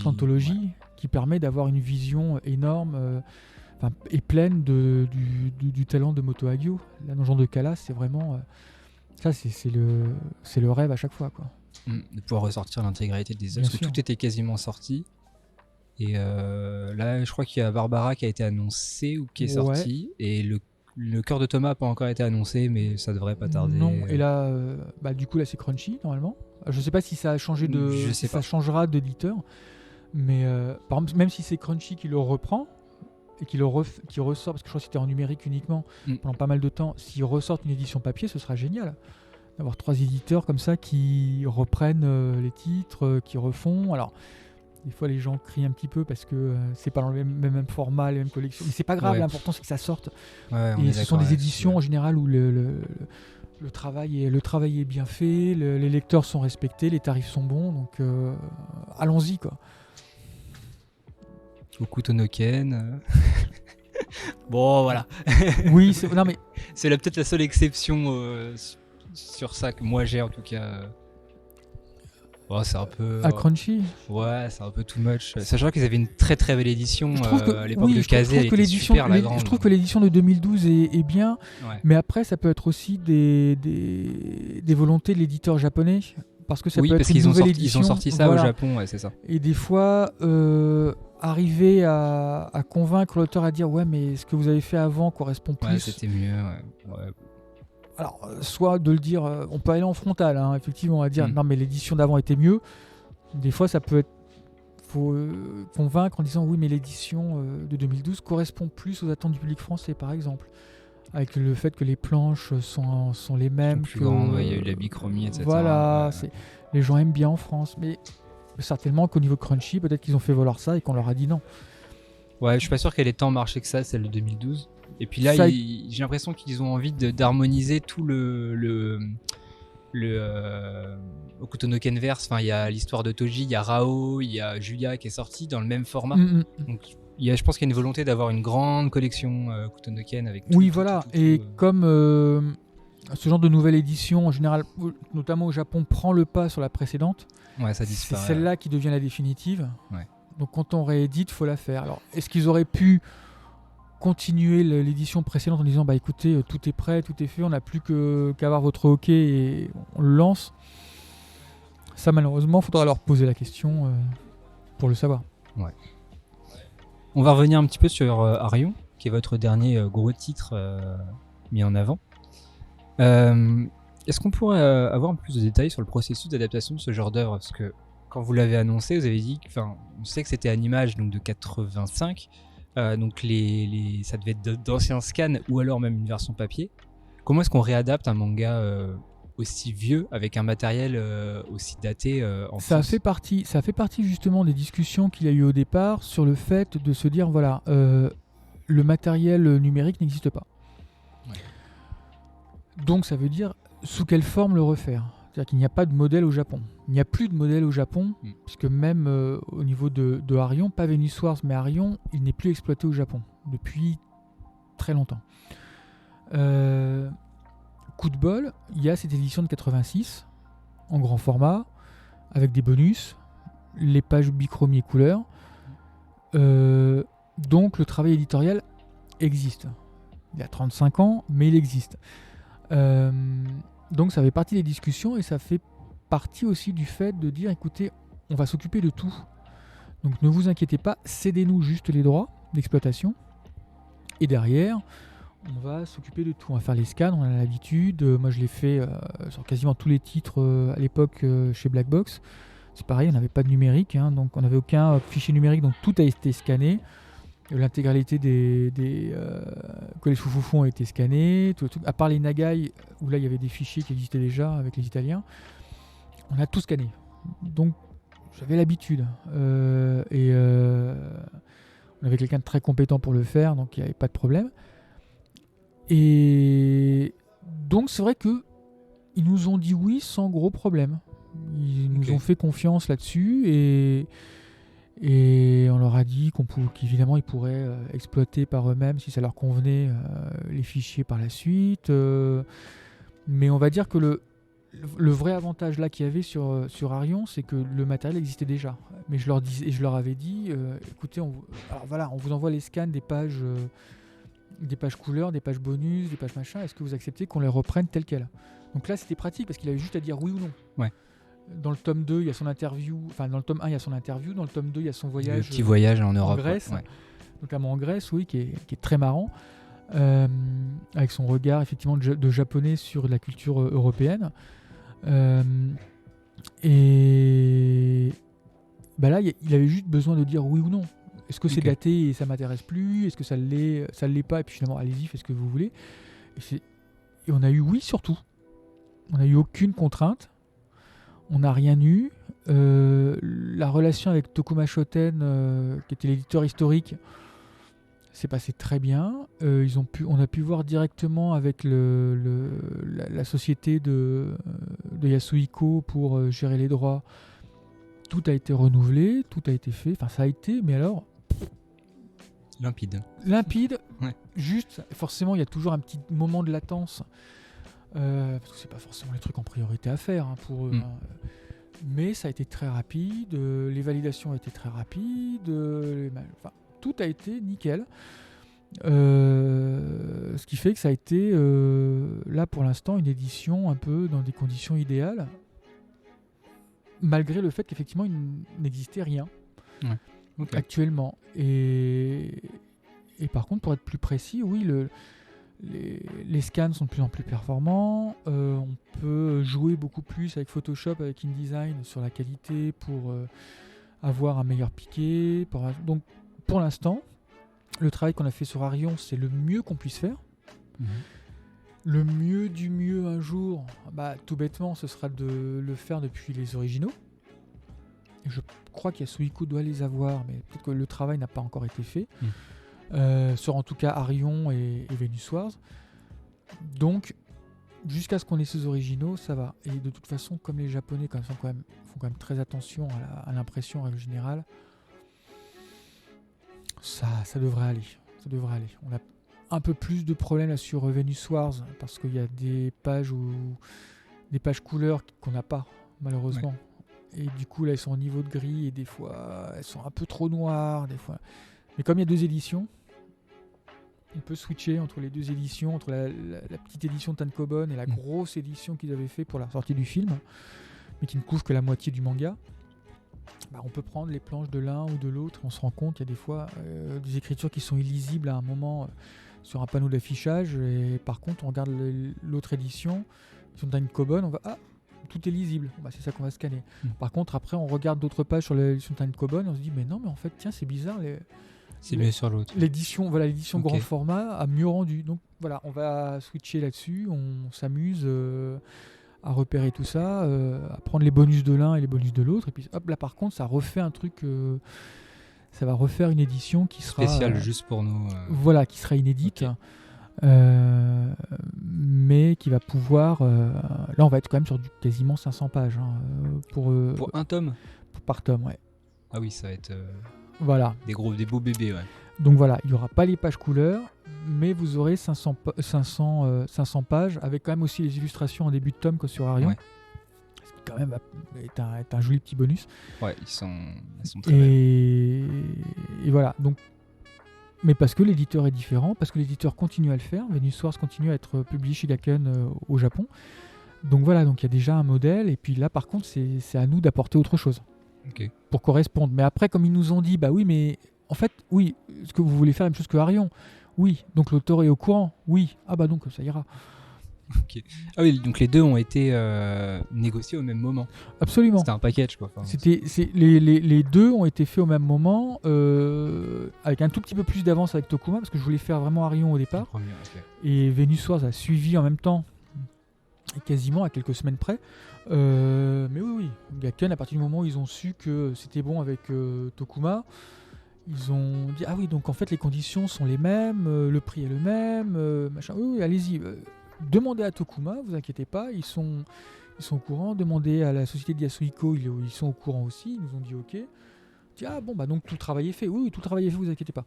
l'anthologie qui permet d'avoir une vision énorme et pleine du talent de Moto Hagio. Là, dans le genre de cas-là, c'est vraiment... ça, c'est le rêve à chaque fois, quoi. De pouvoir ressortir l'intégralité des œuvres, parce que tout était quasiment sorti. Et là, je crois qu'il y a Barbara qui a été annoncé ou qui est sorti, et le cœur de Thomas n'a pas encore été annoncé, mais ça devrait pas tarder. Non, et là, du coup, là, c'est Crunchy, normalement. Je sais pas si ça a changé ça changera d'éditeur, mais par exemple, même si c'est Crunchy qui le reprend, et qui ressort, parce que je crois que c'était en numérique uniquement pendant pas mal de temps, s'ils ressortent une édition papier, ce sera génial. D'avoir 3 éditeurs comme ça qui reprennent les titres, qui refont. Alors, des fois, les gens crient un petit peu parce que c'est pas dans le même format, les mêmes collections. Mais c'est pas grave, l'important c'est que ça sorte. Et ce sont des éditions en général où le travail est bien fait, les lecteurs sont respectés, les tarifs sont bons, donc allons-y, quoi. Okuto no Ken. Bon, voilà. Oui, c'est peut-être la seule exception sur ça que moi j'ai en tout cas. C'est un peu... À Crunchy c'est un peu too much. Sachant qu'ils avaient une très très belle édition à l'époque de Kazé. Je trouve que l'édition de 2012 est bien, mais après ça peut être aussi des volontés de l'éditeur japonais. Parce que ça peut être une nouvelle édition. Ils ont sorti ça au Japon, c'est ça. Et des fois, arriver à convaincre l'auteur à dire mais ce que vous avez fait avant correspond plus. C'était mieux. Alors, soit de le dire, on peut aller en frontal, effectivement, à dire non mais l'édition d'avant était mieux. Des fois, ça peut être, faut convaincre en disant oui mais l'édition de 2012 correspond plus aux attentes du public français, par exemple. Avec le fait que les planches sont les mêmes. Plus grandes, il y a eu la bichromie, etc. Voilà, les gens aiment bien en France, mais certainement qu'au niveau Crunchy, peut-être qu'ils ont fait valoir ça et qu'on leur a dit non. Ouais, je suis pas sûr qu'elle ait tant marché que ça, celle de 2012. Et puis là, j'ai l'impression qu'ils ont envie d'harmoniser tout le Okuto no Ken verse. Enfin, il y a l'histoire de Toji, il y a Rao, il y a Julia qui est sortie dans le même format. Donc, je pense qu'il y a une volonté d'avoir une grande collection Okuto no Ken avec tout. Oui, voilà. Et comme ce genre de nouvelle édition, en général, notamment au Japon, prend le pas sur la précédente, ça disparaît. C'est celle-là qui devient la définitive. Donc quand on réédite, faut la faire. Alors, est-ce qu'ils auraient pu continuer l'édition précédente en disant bah écoutez, tout est prêt, tout est fait, on n'a plus qu'à avoir votre OK et on le lance. Ça, malheureusement, il faudra leur poser la question pour le savoir. Ouais. On va revenir un petit peu sur Arion, qui est votre dernier gros titre mis en avant. Est-ce qu'on pourrait avoir un peu plus de détails sur le processus d'adaptation de ce genre d'œuvre? Parce que quand vous l'avez annoncé, vous avez dit, on sait que c'était à l'image donc de 85, donc ça devait être d'anciens scans ou alors même une version papier. Comment est-ce qu'on réadapte un manga aussi vieux avec un matériel aussi daté en ça France? fait partie justement des discussions qu'il y a eu au départ sur le fait de se dire voilà, le matériel numérique n'existe pas. Ouais. Donc ça veut dire sous quelle forme le refaire. C'est-à-dire qu'il n'y a pas de modèle au Japon. Il n'y a plus de modèle au Japon, puisque même au niveau de Arion, pas Venus Wars, mais Arion, il n'est plus exploité au Japon depuis très longtemps. Coup de bol, il y a cette édition de 86 en grand format avec des bonus, les pages bichromie et couleurs. Donc le travail éditorial existe. Il a 35 ans, mais il existe. Donc ça fait partie des discussions et ça fait partie aussi du fait de dire écoutez, on va s'occuper de tout. Donc ne vous inquiétez pas, cédez-nous juste les droits d'exploitation et derrière on va s'occuper de tout. On va faire les scans, on a l'habitude. Moi, je l'ai fait sur quasiment tous les titres à l'époque chez Black Box. C'est pareil, on n'avait pas de numérique, hein, donc on n'avait aucun fichier numérique, donc tout a été scanné. L'intégralité des collèges Foufoufou ont été scannés, tout, à part les Nagai, où là, il y avait des fichiers qui existaient déjà avec les Italiens. On a tout scanné. Donc, j'avais l'habitude. On avait quelqu'un de très compétent pour le faire, donc il n'y avait pas de problème. Et donc c'est vrai que ils nous ont dit oui sans gros problème. Ils nous ont fait confiance là-dessus et on leur a dit qu'évidemment ils pourraient exploiter par eux-mêmes si ça leur convenait les fichiers par la suite. Mais on va dire que le vrai avantage là qu'il y avait sur Arion, c'est que le matériel existait déjà. Mais je leur avais dit, écoutez, on vous envoie les scans des pages couleurs, des pages bonus, des pages machin, est-ce que vous acceptez qu'on les reprenne telles quelles? Donc là c'était pratique parce qu'il avait juste à dire oui ou non. Ouais. Dans le tome 2 il y a son interview, enfin dans le tome 1 il y a son interview, dans le tome 2 il y a son voyage. Le petit voyage en Europe. En Grèce, ouais. Notamment en Grèce, oui, qui est très marrant, avec son regard effectivement de japonais sur la culture européenne. Et bah là il avait juste besoin de dire oui ou non. Est-ce que c'est daté et ça m'intéresse plus? Est-ce que ça l'est pas? Et puis finalement, allez-y, faites ce que vous voulez. Et on a eu oui surtout. On n'a eu aucune contrainte. On n'a rien eu. La relation avec Tokuma Shoten, qui était l'éditeur historique, s'est passée très bien. On a pu voir directement avec la société de Yasuhiko pour gérer les droits. Tout a été renouvelé, tout a été fait. Enfin, ça a été, mais alors... Limpide. Ouais. Juste, forcément, il y a toujours un petit moment de latence. Parce que c'est pas forcément les trucs en priorité à faire pour eux. Mais ça a été très rapide, les validations ont été très rapides, tout a été nickel. Ce qui fait que ça a été, là pour l'instant, une édition un peu dans des conditions idéales. Malgré le fait qu'effectivement il n'existait rien actuellement. Et par contre, pour être plus précis, oui, les scans sont de plus en plus performants. On peut jouer beaucoup plus avec Photoshop, avec InDesign sur la qualité pour avoir un meilleur piqué. Donc pour l'instant, le travail qu'on a fait sur Arion, c'est le mieux qu'on puisse faire. Le mieux du mieux un jour, tout bêtement, ce sera de le faire depuis les originaux. Et je crois qu'Yasuhiko doit les avoir, mais peut-être que le travail n'a pas encore été fait. Sur en tout cas Arion et Venus Wars. Donc, jusqu'à ce qu'on ait ces originaux, ça va. Et de toute façon, comme les Japonais font quand même très attention à l'impression en règle générale, ça devrait aller. Ça devrait aller. On a un peu plus de problèmes sur Venus Wars parce qu'il y a des pages couleurs qu'on n'a pas malheureusement. et du coup là elles sont au niveau de gris et des fois elles sont un peu trop noires des fois. Mais comme il y a 2 éditions, on peut switcher entre les 2 éditions, entre la petite édition de Tankobon et la grosse édition qu'ils avaient fait pour la sortie du film, mais qui ne couvre que la moitié du manga. On peut prendre les planches de l'un ou de l'autre. On se rend compte qu'il y a des fois des écritures qui sont illisibles à un moment sur un panneau d'affichage, et par contre on regarde l'autre édition, si on a une Tankobon, on va tout est lisible, c'est ça qu'on va scanner. Par contre après on regarde d'autres pages sur l'édition Tankobon, on se dit mais non, mais en fait tiens, c'est bizarre, c'est mieux sur l'autre. L'édition grand format a mieux rendu. Donc voilà, on va switcher là-dessus, on s'amuse à repérer tout ça, à prendre les bonus de l'un et les bonus de l'autre, et puis hop, là par contre ça refait un truc, ça va refaire une édition qui sera spéciale juste pour nous. Voilà, qui sera inédite, mais qui va pouvoir. Là on va être quand même sur quasiment 500 pages pour un tome. Par tome, ouais. Ah oui, ça va être. Voilà. Des beaux bébés, ouais. Donc voilà, il n'y aura pas les pages couleurs, mais vous aurez 500 pages, avec quand même aussi les illustrations en début de tome comme sur Arion. Ouais. Ce qui quand même est un joli petit bonus. Ouais, elles sont très belles. Et voilà, donc, mais parce que l'éditeur est différent, parce que l'éditeur continue à le faire, Venus Wars continue à être publié chez Gakken au Japon. Donc voilà, donc il y a déjà un modèle, et puis là par contre c'est à nous d'apporter autre chose. Okay. Pour correspondre. Mais après, comme ils nous ont dit, oui, mais en fait, oui, est-ce que vous voulez faire la même chose que Arion ? Oui. Donc l'auteur est au courant ? Oui. Ah bah donc ça ira. Okay. Ah oui, donc les deux ont été négociés au même moment. Absolument. C'était un package, quoi. Les deux ont été faits au même moment, avec un tout petit peu plus d'avance avec Tokuma, parce que je voulais faire vraiment Arion au départ. Premier, okay. Et Venus Wars a suivi en même temps, quasiment à quelques semaines près. Mais oui, Gakken, à partir du moment où ils ont su que c'était bon avec Tokuma, ils ont dit ah oui, donc en fait les conditions sont les mêmes, le prix est le même, machin. Oui, allez-y, demandez à Tokuma, vous inquiétez pas, ils sont au courant. Demandez à la société de Yasuhiko, ils sont au courant aussi, ils nous ont dit ok. Dit ah bon donc tout le travail est fait, oui tout le travail est fait, vous inquiétez pas.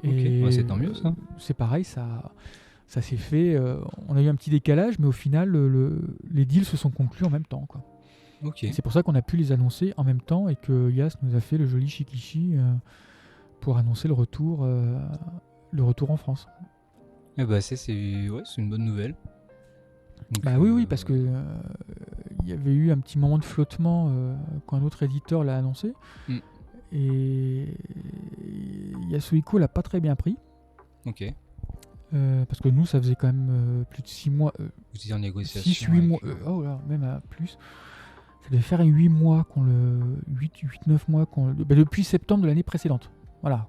Et c'est tant mieux ça. C'est pareil, ça s'est fait, on a eu un petit décalage, mais au final, les deals se sont conclus en même temps, quoi. Okay. C'est pour ça qu'on a pu les annoncer en même temps et que Yas nous a fait le joli shikishi pour annoncer le retour en France. Et c'est une bonne nouvelle. Donc, oui, parce que y avait eu un petit moment de flottement quand un autre éditeur l'a annoncé. Et Yasuhiko l'a pas très bien pris. Ok. Parce que nous, ça faisait quand même plus de 6 mois. Vous étiez en négociation. 6-8 mois. Même à plus. Ça devait faire 8 mois 8-9 mois depuis septembre de l'année précédente. Voilà.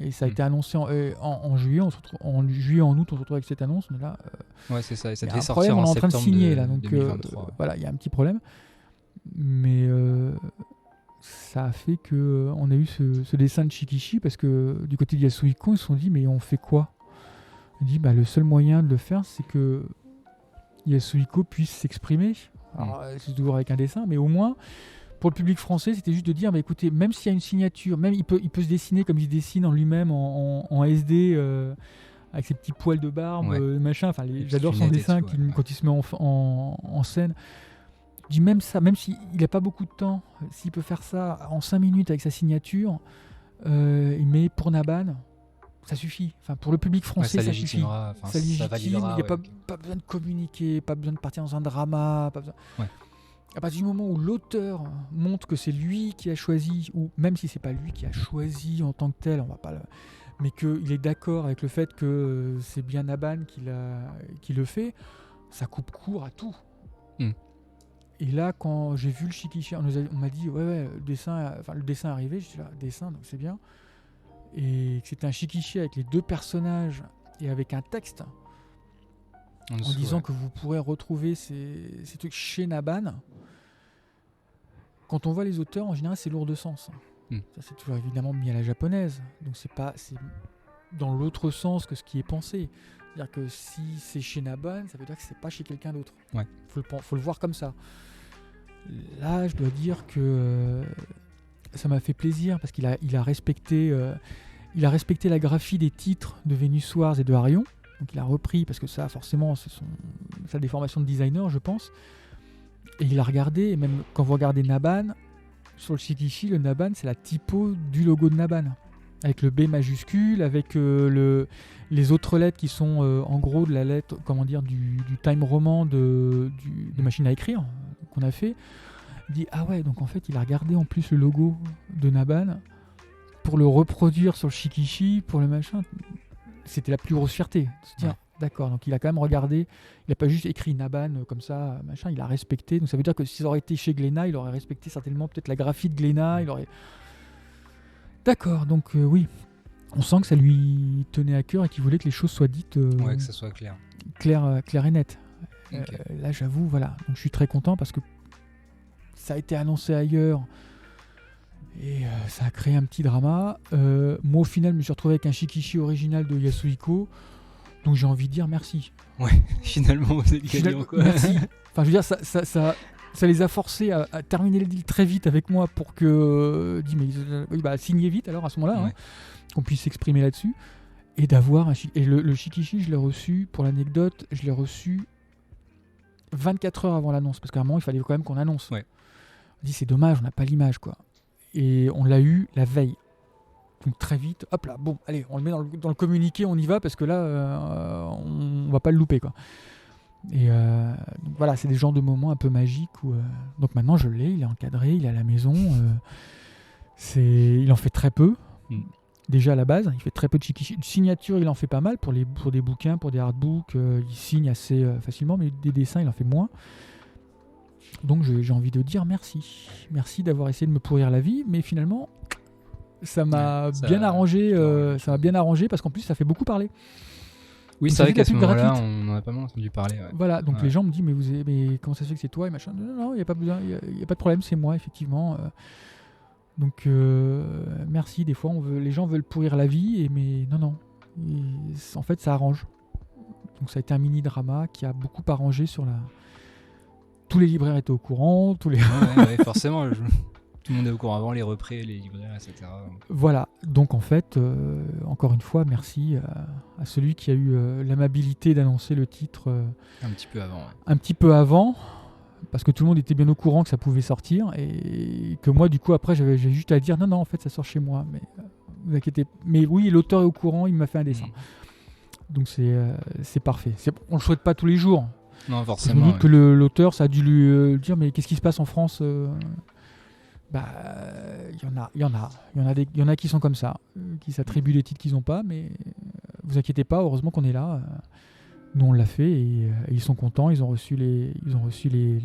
Et ça a été annoncé en juillet. En juillet, en août, on se retrouve avec cette annonce. Mais là, ouais, c'est ça. Et ça devait sortir en septembre. On est en train de signer là. Donc 2023. voilà, il y a un petit problème. Mais ça a fait qu'on a eu ce dessin de Shikishi parce que du côté de Yasuhiko, ils se sont dit mais on fait quoi ? On dit le seul moyen de le faire, c'est que Yasuhiko puisse s'exprimer. Alors c'est toujours avec un dessin, mais au moins pour le public français, c'était juste de dire écoutez, même s'il y a une signature, même il peut se dessiner comme il se dessine en lui-même en SD avec ses petits poils de barbe, machin. Enfin, j'adore son dessin quand il se met en scène. Je dis même ça, même s'il n'a pas beaucoup de temps, s'il peut faire ça en 5 minutes avec sa signature, mais pour Naban, ça suffit. Enfin, pour le public français, ça suffit. Ça légitime. Il n'y a pas besoin de communiquer, pas besoin de partir dans un drama. Pas besoin... À partir du moment où l'auteur montre que c'est lui qui a choisi, ou même si c'est pas lui qui a choisi en tant que tel, on va pas mais qu'il est d'accord avec le fait que c'est bien Naban qui le fait, ça coupe court à tout. Et là, quand j'ai vu le Shikishi, on m'a dit le dessin est arrivé. Je suis là, dessin, donc c'est bien. Et que c'était un Shikishi avec les 2 personnages et avec un texte en disant que vous pourrez retrouver ces trucs chez Naban. Quand on voit les auteurs, en général, c'est lourd de sens. Ça, c'est toujours évidemment mis à la japonaise. Donc c'est dans l'autre sens que ce qui est pensé. C'est-à-dire que si c'est chez Naban, ça veut dire que c'est pas chez quelqu'un d'autre. Faut le voir comme ça. Là, je dois dire que ça m'a fait plaisir parce qu'il a respecté la graphie des titres de Venus Wars et de Arion. Donc il a repris, parce que ça, forcément, c'est sa déformation de designer, je pense. Et il a regardé, et même quand vous regardez Naban, sur le Shikishi, le Naban, c'est la typo du logo de Naban. Avec le B majuscule, avec les autres lettres qui sont en gros de la lettre, comment dire, du time roman de machine à écrire qu'on a fait. Il dit, ah ouais, donc en fait, il a regardé en plus le logo de Naban pour le reproduire sur le Shikishi, pour le machin. C'était la plus grosse fierté. Tiens, d'accord, donc il a quand même regardé, il n'a pas juste écrit Naban comme ça, machin, il a respecté. Donc ça veut dire que s'il aurait été chez Glénat, il aurait respecté certainement peut-être la graphie de Glénat, il aurait... D'accord, donc oui, on sent que ça lui tenait à cœur et qu'il voulait que les choses soient dites que ça soit clair. Clair et net. Okay. Là, j'avoue, voilà. Donc je suis très content parce que ça a été annoncé ailleurs et ça a créé un petit drama. Moi, au final, je me suis retrouvé avec un Shikishi original de Yasuhiko, donc j'ai envie de dire merci. Ouais, finalement, vous êtes gagnant, quoi. Merci. Enfin, je veux dire, ça les a forcés à terminer le deal très vite avec moi pour que signer vite alors à ce moment-là, qu'on puisse s'exprimer là-dessus et d'avoir et le Shikishi, je l'ai reçu, pour l'anecdote, je l'ai reçu 24 heures avant l'annonce, parce qu'à un moment il fallait quand même qu'on annonce. On dit c'est dommage, on n'a pas l'image, quoi, et on l'a eu la veille, donc très vite, hop là, bon, allez, on le met dans le communiqué, on y va, parce que là on va pas le louper, quoi. Et donc voilà, c'est des genres de moments un peu magiques où, donc maintenant je l'ai, il est encadré, il est à la maison, il en fait très peu. Déjà à la base, il fait très peu de signature, il en fait pas mal pour des bouquins, pour des artbooks, il signe assez facilement, mais des dessins il en fait moins. Donc j'ai envie de dire merci d'avoir essayé de me pourrir la vie, mais finalement ça m'a bien arrangé, parce qu'en plus ça fait beaucoup parler. Oui, donc c'est vrai qu'à ce moment-là, on en a pas mal entendu parler. Ouais. Voilà, donc les gens me disent mais comment ça se fait que c'est toi et machin. Non, il n'y a pas besoin, il y a pas de problème, c'est moi effectivement. Donc merci. Des fois, les gens veulent pourrir la vie, mais non. En fait, ça arrange. Donc ça a été un mini drama qui a beaucoup arrangé sur la. Tous les libraires étaient au courant, forcément. Tout le monde est au courant avant, les représ, les libraires, etc. Voilà, donc en fait, encore une fois, merci à celui qui a eu l'amabilité d'annoncer le titre un petit peu avant. Un petit peu avant, parce que tout le monde était bien au courant que ça pouvait sortir, et que moi, du coup, après, j'avais juste à dire non, en fait, ça sort chez moi, mais vous inquiétez. Mais oui, l'auteur est au courant, il m'a fait un dessin. Donc c'est parfait. On le souhaite pas tous les jours. Non, forcément. Je me dis que l'auteur, ça a dû lui dire mais qu'est-ce qui se passe en France il y en a qui sont comme ça, qui s'attribuent des titres qu'ils n'ont pas, mais vous inquiétez pas, heureusement qu'on est là. Nous on l'a fait et ils sont contents, ils ont reçu les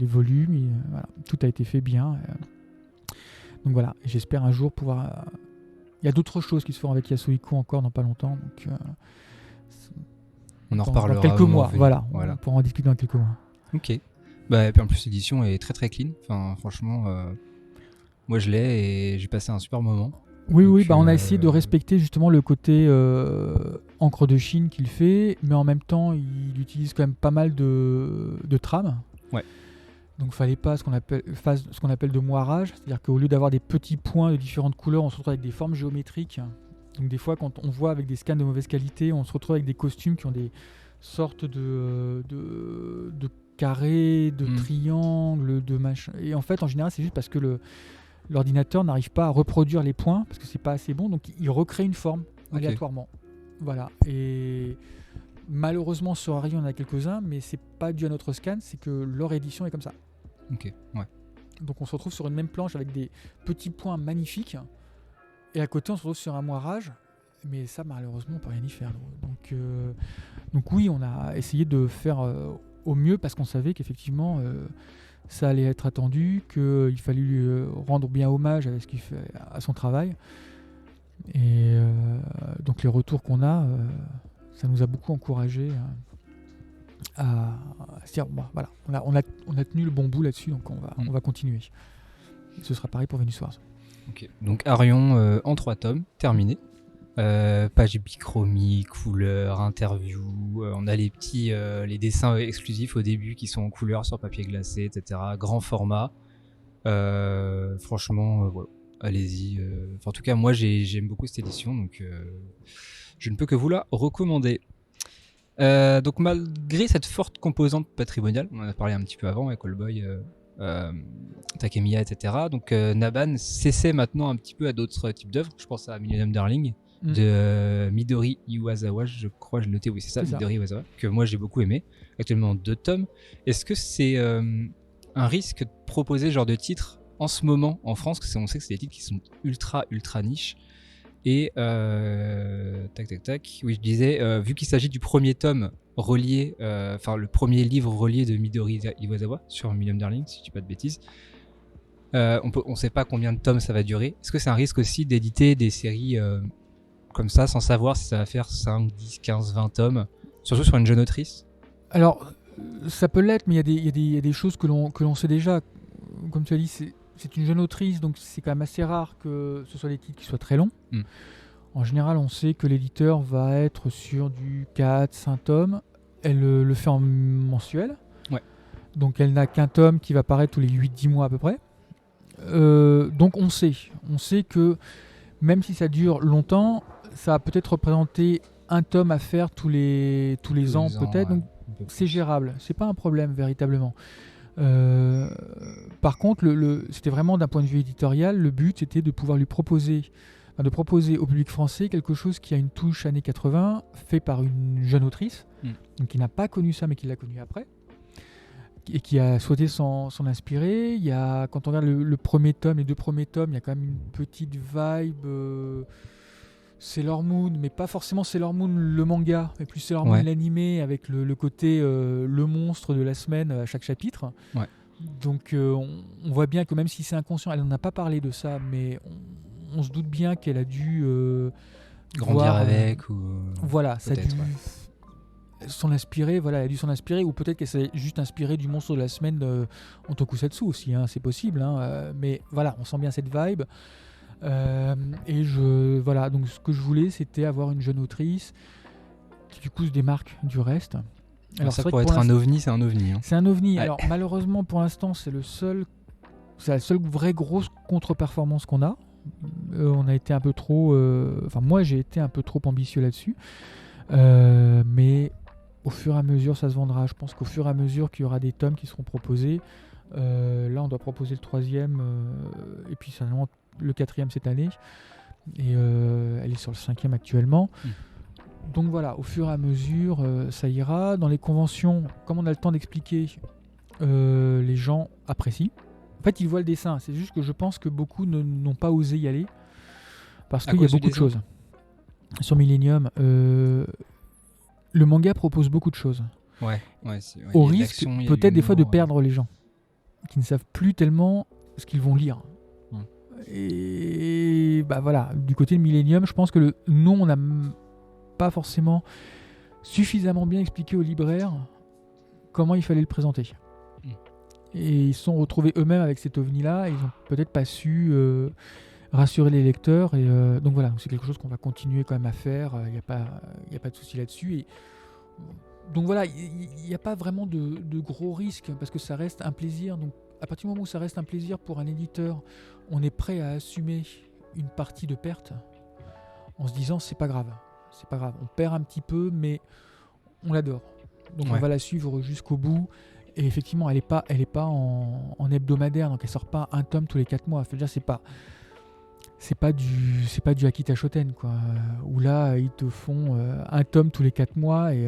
volumes, et, voilà, tout a été fait bien. Donc voilà, j'espère un jour pouvoir. Il y a d'autres choses qui se feront avec Yasuhiko encore dans pas longtemps, donc on en reparlera dans quelques mois. Voilà. On pourra en discuter dans quelques mois. Ok. Et puis en plus l'édition est très très clean. Enfin franchement. Moi je l'ai et j'ai passé un super moment. Oui, on a essayé de respecter justement le côté encre de Chine qu'il fait, mais en même temps il utilise quand même pas mal de trames. Ouais. Donc fallait pas ce qu'on appelle de moirage, c'est-à-dire qu'au lieu d'avoir des petits points de différentes couleurs, on se retrouve avec des formes géométriques. Donc des fois quand on voit avec des scans de mauvaise qualité, on se retrouve avec des costumes qui ont des sortes de carrés, de triangles, de machin. Et en fait en général c'est juste parce que l'ordinateur n'arrive pas à reproduire les points parce que c'est pas assez bon, donc il recrée une forme aléatoirement. Voilà. Et malheureusement sur Harry on en a quelques-uns, mais c'est pas dû à notre scan, c'est que leur édition est comme ça. Ok, ouais. Donc on se retrouve sur une même planche avec des petits points magnifiques, et à côté on se retrouve sur un moirage, mais ça malheureusement on peut rien y faire. Donc oui, on a essayé de faire au mieux parce qu'on savait qu'effectivement ça allait être attendu, qu'il fallait lui rendre bien hommage à ce qu'il fait, à son travail. Et donc les retours qu'on a, ça nous a beaucoup encouragé à se dire voilà, on a tenu le bon bout là-dessus, donc on va continuer. Ce sera pareil pour Venus Wars. Ok. Donc Arion en 3 tomes, terminé. Page bichromie, couleur, interview. On a les dessins exclusifs au début qui sont en couleur sur papier glacé, etc. Grand format. Franchement, voilà. Allez-y. En tout cas, moi, j'aime beaucoup cette édition, donc je ne peux que vous la recommander. Donc, malgré cette forte composante patrimoniale, on en a parlé un petit peu avant avec All Boy Takemiya, etc. Donc Naban s'essaie maintenant un petit peu à d'autres types d'œuvres. Je pense à Millennium Darling de Midori Iwasawa, je crois, j'ai noté, oui c'est ça, Midori Iwasawa, que moi j'ai beaucoup aimé, actuellement en 2 tomes. Est-ce que c'est un risque de proposer ce genre de titre en ce moment en France, parce qu'on sait que c'est des titres qui sont ultra niche. Et oui, je disais, vu qu'il s'agit du premier tome relié, le premier livre relié de Midori Iwasawa sur Millennium Darling, si je dis pas de bêtises, on sait pas combien de tomes ça va durer. Est-ce que c'est un risque aussi d'éditer des séries comme ça, sans savoir si ça va faire 5, 10, 15, 20 tomes, surtout sur une jeune autrice? Alors, ça peut l'être, mais il y a des choses que l'on sait déjà. Comme tu as dit, c'est une jeune autrice, donc c'est quand même assez rare que ce soit des titres qui soient très longs. En général, on sait que l'éditeur va être sur du 4-5 tomes. Elle le fait en mensuel. Ouais. Donc elle n'a qu'un tome qui va paraître tous les 8-10 mois à peu près. Donc on sait que même si ça dure longtemps, ça va peut-être représenter un tome à faire tous les ans peut-être. Donc c'est gérable, c'est pas un problème véritablement. Par contre, c'était vraiment d'un point de vue éditorial, le but c'était de pouvoir lui proposer au public français quelque chose qui a une touche années 80, fait par une jeune autrice, donc qui n'a pas connu ça mais qui l'a connu après, et qui a souhaité s'en inspirer. Il y a, quand on regarde le premier tome, les 2 premiers tomes, il y a quand même une petite vibe Sailor Moon, mais pas forcément Sailor Moon le manga, mais plus Sailor Moon l'animé, avec le côté le monstre de la semaine à chaque chapitre. Ouais. Donc on voit bien que même si c'est inconscient, elle n'en a pas parlé de ça, mais on se doute bien qu'elle a dû grandir avec, ou voilà, ça a dû s'en inspirer, voilà, elle a dû s'en inspirer, ou peut-être qu'elle s'est juste inspirée du monstre de la semaine en tokusatsu aussi, hein, c'est possible, hein, mais voilà, on sent bien cette vibe. Voilà, donc ce que je voulais, c'était avoir une jeune autrice qui du coup se démarque du reste. Alors ça, pour être un ovni, c'est un ovni. Hein. C'est un ovni. Ouais. Alors malheureusement pour l'instant, c'est la seule vraie grosse contre-performance qu'on a. On a été un peu trop, moi j'ai été un peu trop ambitieux là-dessus, mais au fur et à mesure ça se vendra. Je pense qu'au fur et à mesure qu'il y aura des tomes qui seront proposés, là on doit proposer le 3e et puis certainement le 4e cette année, et elle est sur le 5e actuellement. Donc voilà, au fur et à mesure ça ira. Dans les conventions, comme on a le temps d'expliquer, les gens apprécient. En fait, ils voient le dessin, c'est juste que je pense que beaucoup n'ont pas osé y aller parce qu'il y a beaucoup de choses. Sur Millennium, le manga propose beaucoup de choses. Au risque peut-être des fois de perdre les gens qui ne savent plus tellement ce qu'ils vont lire. Et bah voilà, du côté de Millennium, je pense que on n'a pas forcément suffisamment bien expliqué aux libraires comment il fallait le présenter. Et ils se sont retrouvés eux-mêmes avec cet ovni-là, et ils n'ont peut-être pas su rassurer les lecteurs. Et donc voilà, c'est quelque chose qu'on va continuer quand même à faire, il n'y a pas de souci là-dessus. Et donc voilà, il n'y a pas vraiment de gros risques, parce que ça reste un plaisir. Donc à partir du moment où ça reste un plaisir pour un éditeur, on est prêt à assumer une partie de perte en se disant c'est pas grave, on perd un petit peu mais on l'adore, donc on va la suivre jusqu'au bout. Et effectivement elle est pas en hebdomadaire, donc elle sort pas un tome tous les 4 mois. Dire, c'est pas du Akita Shoten quoi, où là ils te font un tome tous les 4 mois et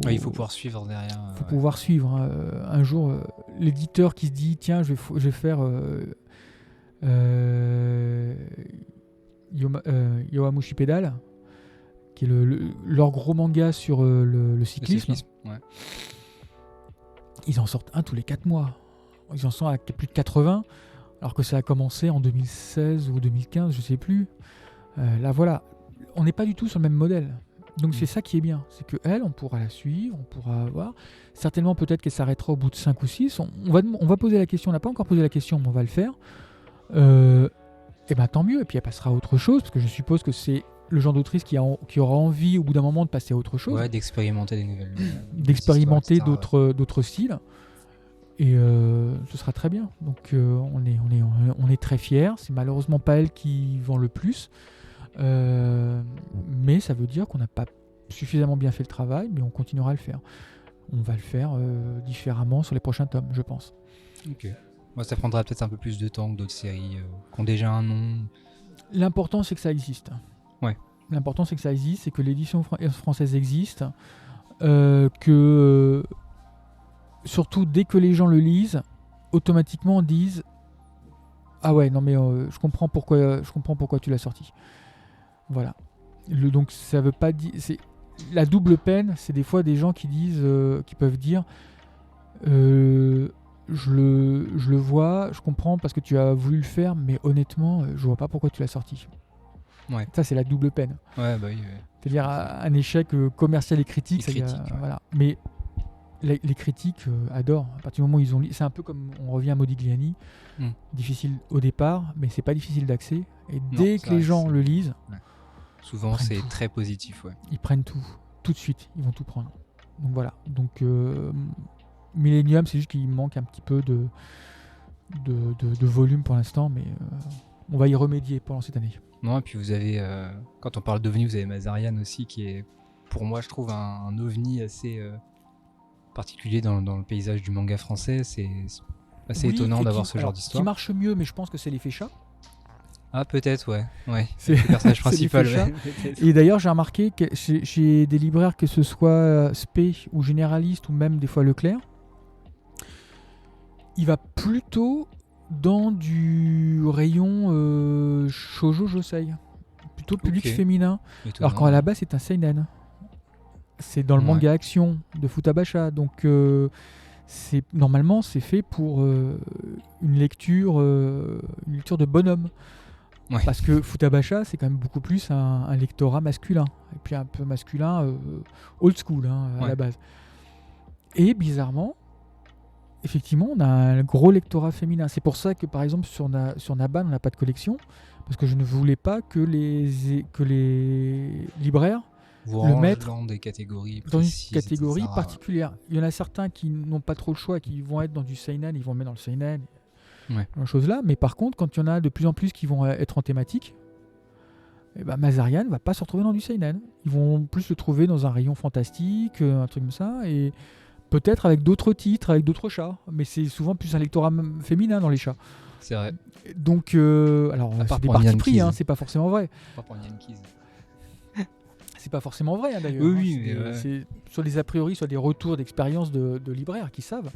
il faut pouvoir suivre derrière. Il faut pouvoir suivre. Hein. Un jour, l'éditeur qui se dit tiens, je vais faire Yowamushi Pedal, qui est leur gros manga sur le cyclisme. Ils en sortent un tous les 4 mois. Ils en sont à plus de 80, alors que ça a commencé en 2016 ou 2015, je sais plus. Là, voilà. On n'est pas du tout sur le même modèle. Donc c'est ça qui est bien, c'est qu'elle, on pourra la suivre, on pourra voir. Certainement peut-être qu'elle s'arrêtera au bout de 5 ou 6. On va poser la question, on n'a pas encore posé la question, mais on va le faire. Et ben tant mieux, et puis elle passera à autre chose, parce que je suppose que c'est le genre d'autrice qui aura envie au bout d'un moment de passer à autre chose. Ouais, d'expérimenter des nouvelles. D'expérimenter d'autres styles. Et ce sera très bien. Donc on est très fiers. C'est malheureusement pas elle qui vend le plus. Mais ça veut dire qu'on n'a pas suffisamment bien fait le travail, mais on continuera à le faire. on va le faire différemment sur les prochains tomes, je pense. Ok. Moi, ça prendra peut-être un peu plus de temps que d'autres séries qui ont déjà un nom. L'important, c'est que ça existe. Ouais. L'important, c'est que ça existe, c'est que l'édition française existe, que surtout dès que les gens le lisent, automatiquement disent ah ouais, non mais je comprends pourquoi tu l'as sorti. Voilà. Donc ça veut pas dire, c'est la double peine, c'est des fois des gens qui disent, qui peuvent dire je le vois, je comprends parce que tu as voulu le faire, mais honnêtement, je vois pas pourquoi tu l'as sorti. Ouais. Ça, c'est la double peine. Ouais, bah oui. C'est-à-dire un échec commercial et critique. Et critique, ouais. Voilà. Mais les critiques adorent. À partir du moment où ils ont lu, c'est un peu comme on revient à Modigliani. Difficile au départ, mais c'est pas difficile d'accès. Et dès que les gens le lisent, souvent c'est très positif. Ouais. Ils prennent tout de suite. Ils vont tout prendre. Donc voilà. Donc Millennium, c'est juste qu'il manque un petit peu de volume pour l'instant, mais on va y remédier pendant cette année. Non, et puis vous avez, quand on parle d'OVNI, vous avez Mazarian aussi, qui est, pour moi, je trouve un OVNI assez particulier dans le paysage du manga français. C'est assez étonnant d'avoir ce genre d'histoire. Qui marche mieux, mais je pense que c'est l'effet chat. Ah, peut-être, ouais. C'est le personnage principal. Ouais. Et d'ailleurs, j'ai remarqué que chez des libraires, que ce soit Spé ou Généraliste ou même des fois Leclerc, il va plutôt dans du rayon shoujo josei, plutôt public féminin. Étonnant. Alors qu'à la base c'est un seinen, c'est dans le manga action de Futabasha, donc normalement c'est fait pour une lecture de bonhomme, parce que Futabasha c'est quand même beaucoup plus un lectorat masculin, et puis un peu masculin old school à la base, et bizarrement effectivement, on a un gros lectorat féminin. C'est pour ça que, par exemple, sur Naban, on n'a pas de collection, parce que je ne voulais pas que les libraires le mettent dans des catégories dans une catégorie particulière. Il y en a certains qui n'ont pas trop le choix, qui vont être dans du seinen, ils vont le mettre dans le seinen, dans choses là. Mais par contre, quand il y en a de plus en plus qui vont être en thématique, Mazarian ne va pas se retrouver dans du seinen. Ils vont plus le trouver dans un rayon fantastique, un truc comme ça, et peut-être avec d'autres titres, avec d'autres chats, mais c'est souvent plus un lectorat féminin dans les chats. C'est vrai. Donc, alors, c'est des partis pris, c'est pas forcément vrai. Pas pour Yankees. C'est pas forcément vrai, d'ailleurs. Oui, c'est sur les a priori, sur des retours d'expérience de libraires qui savent.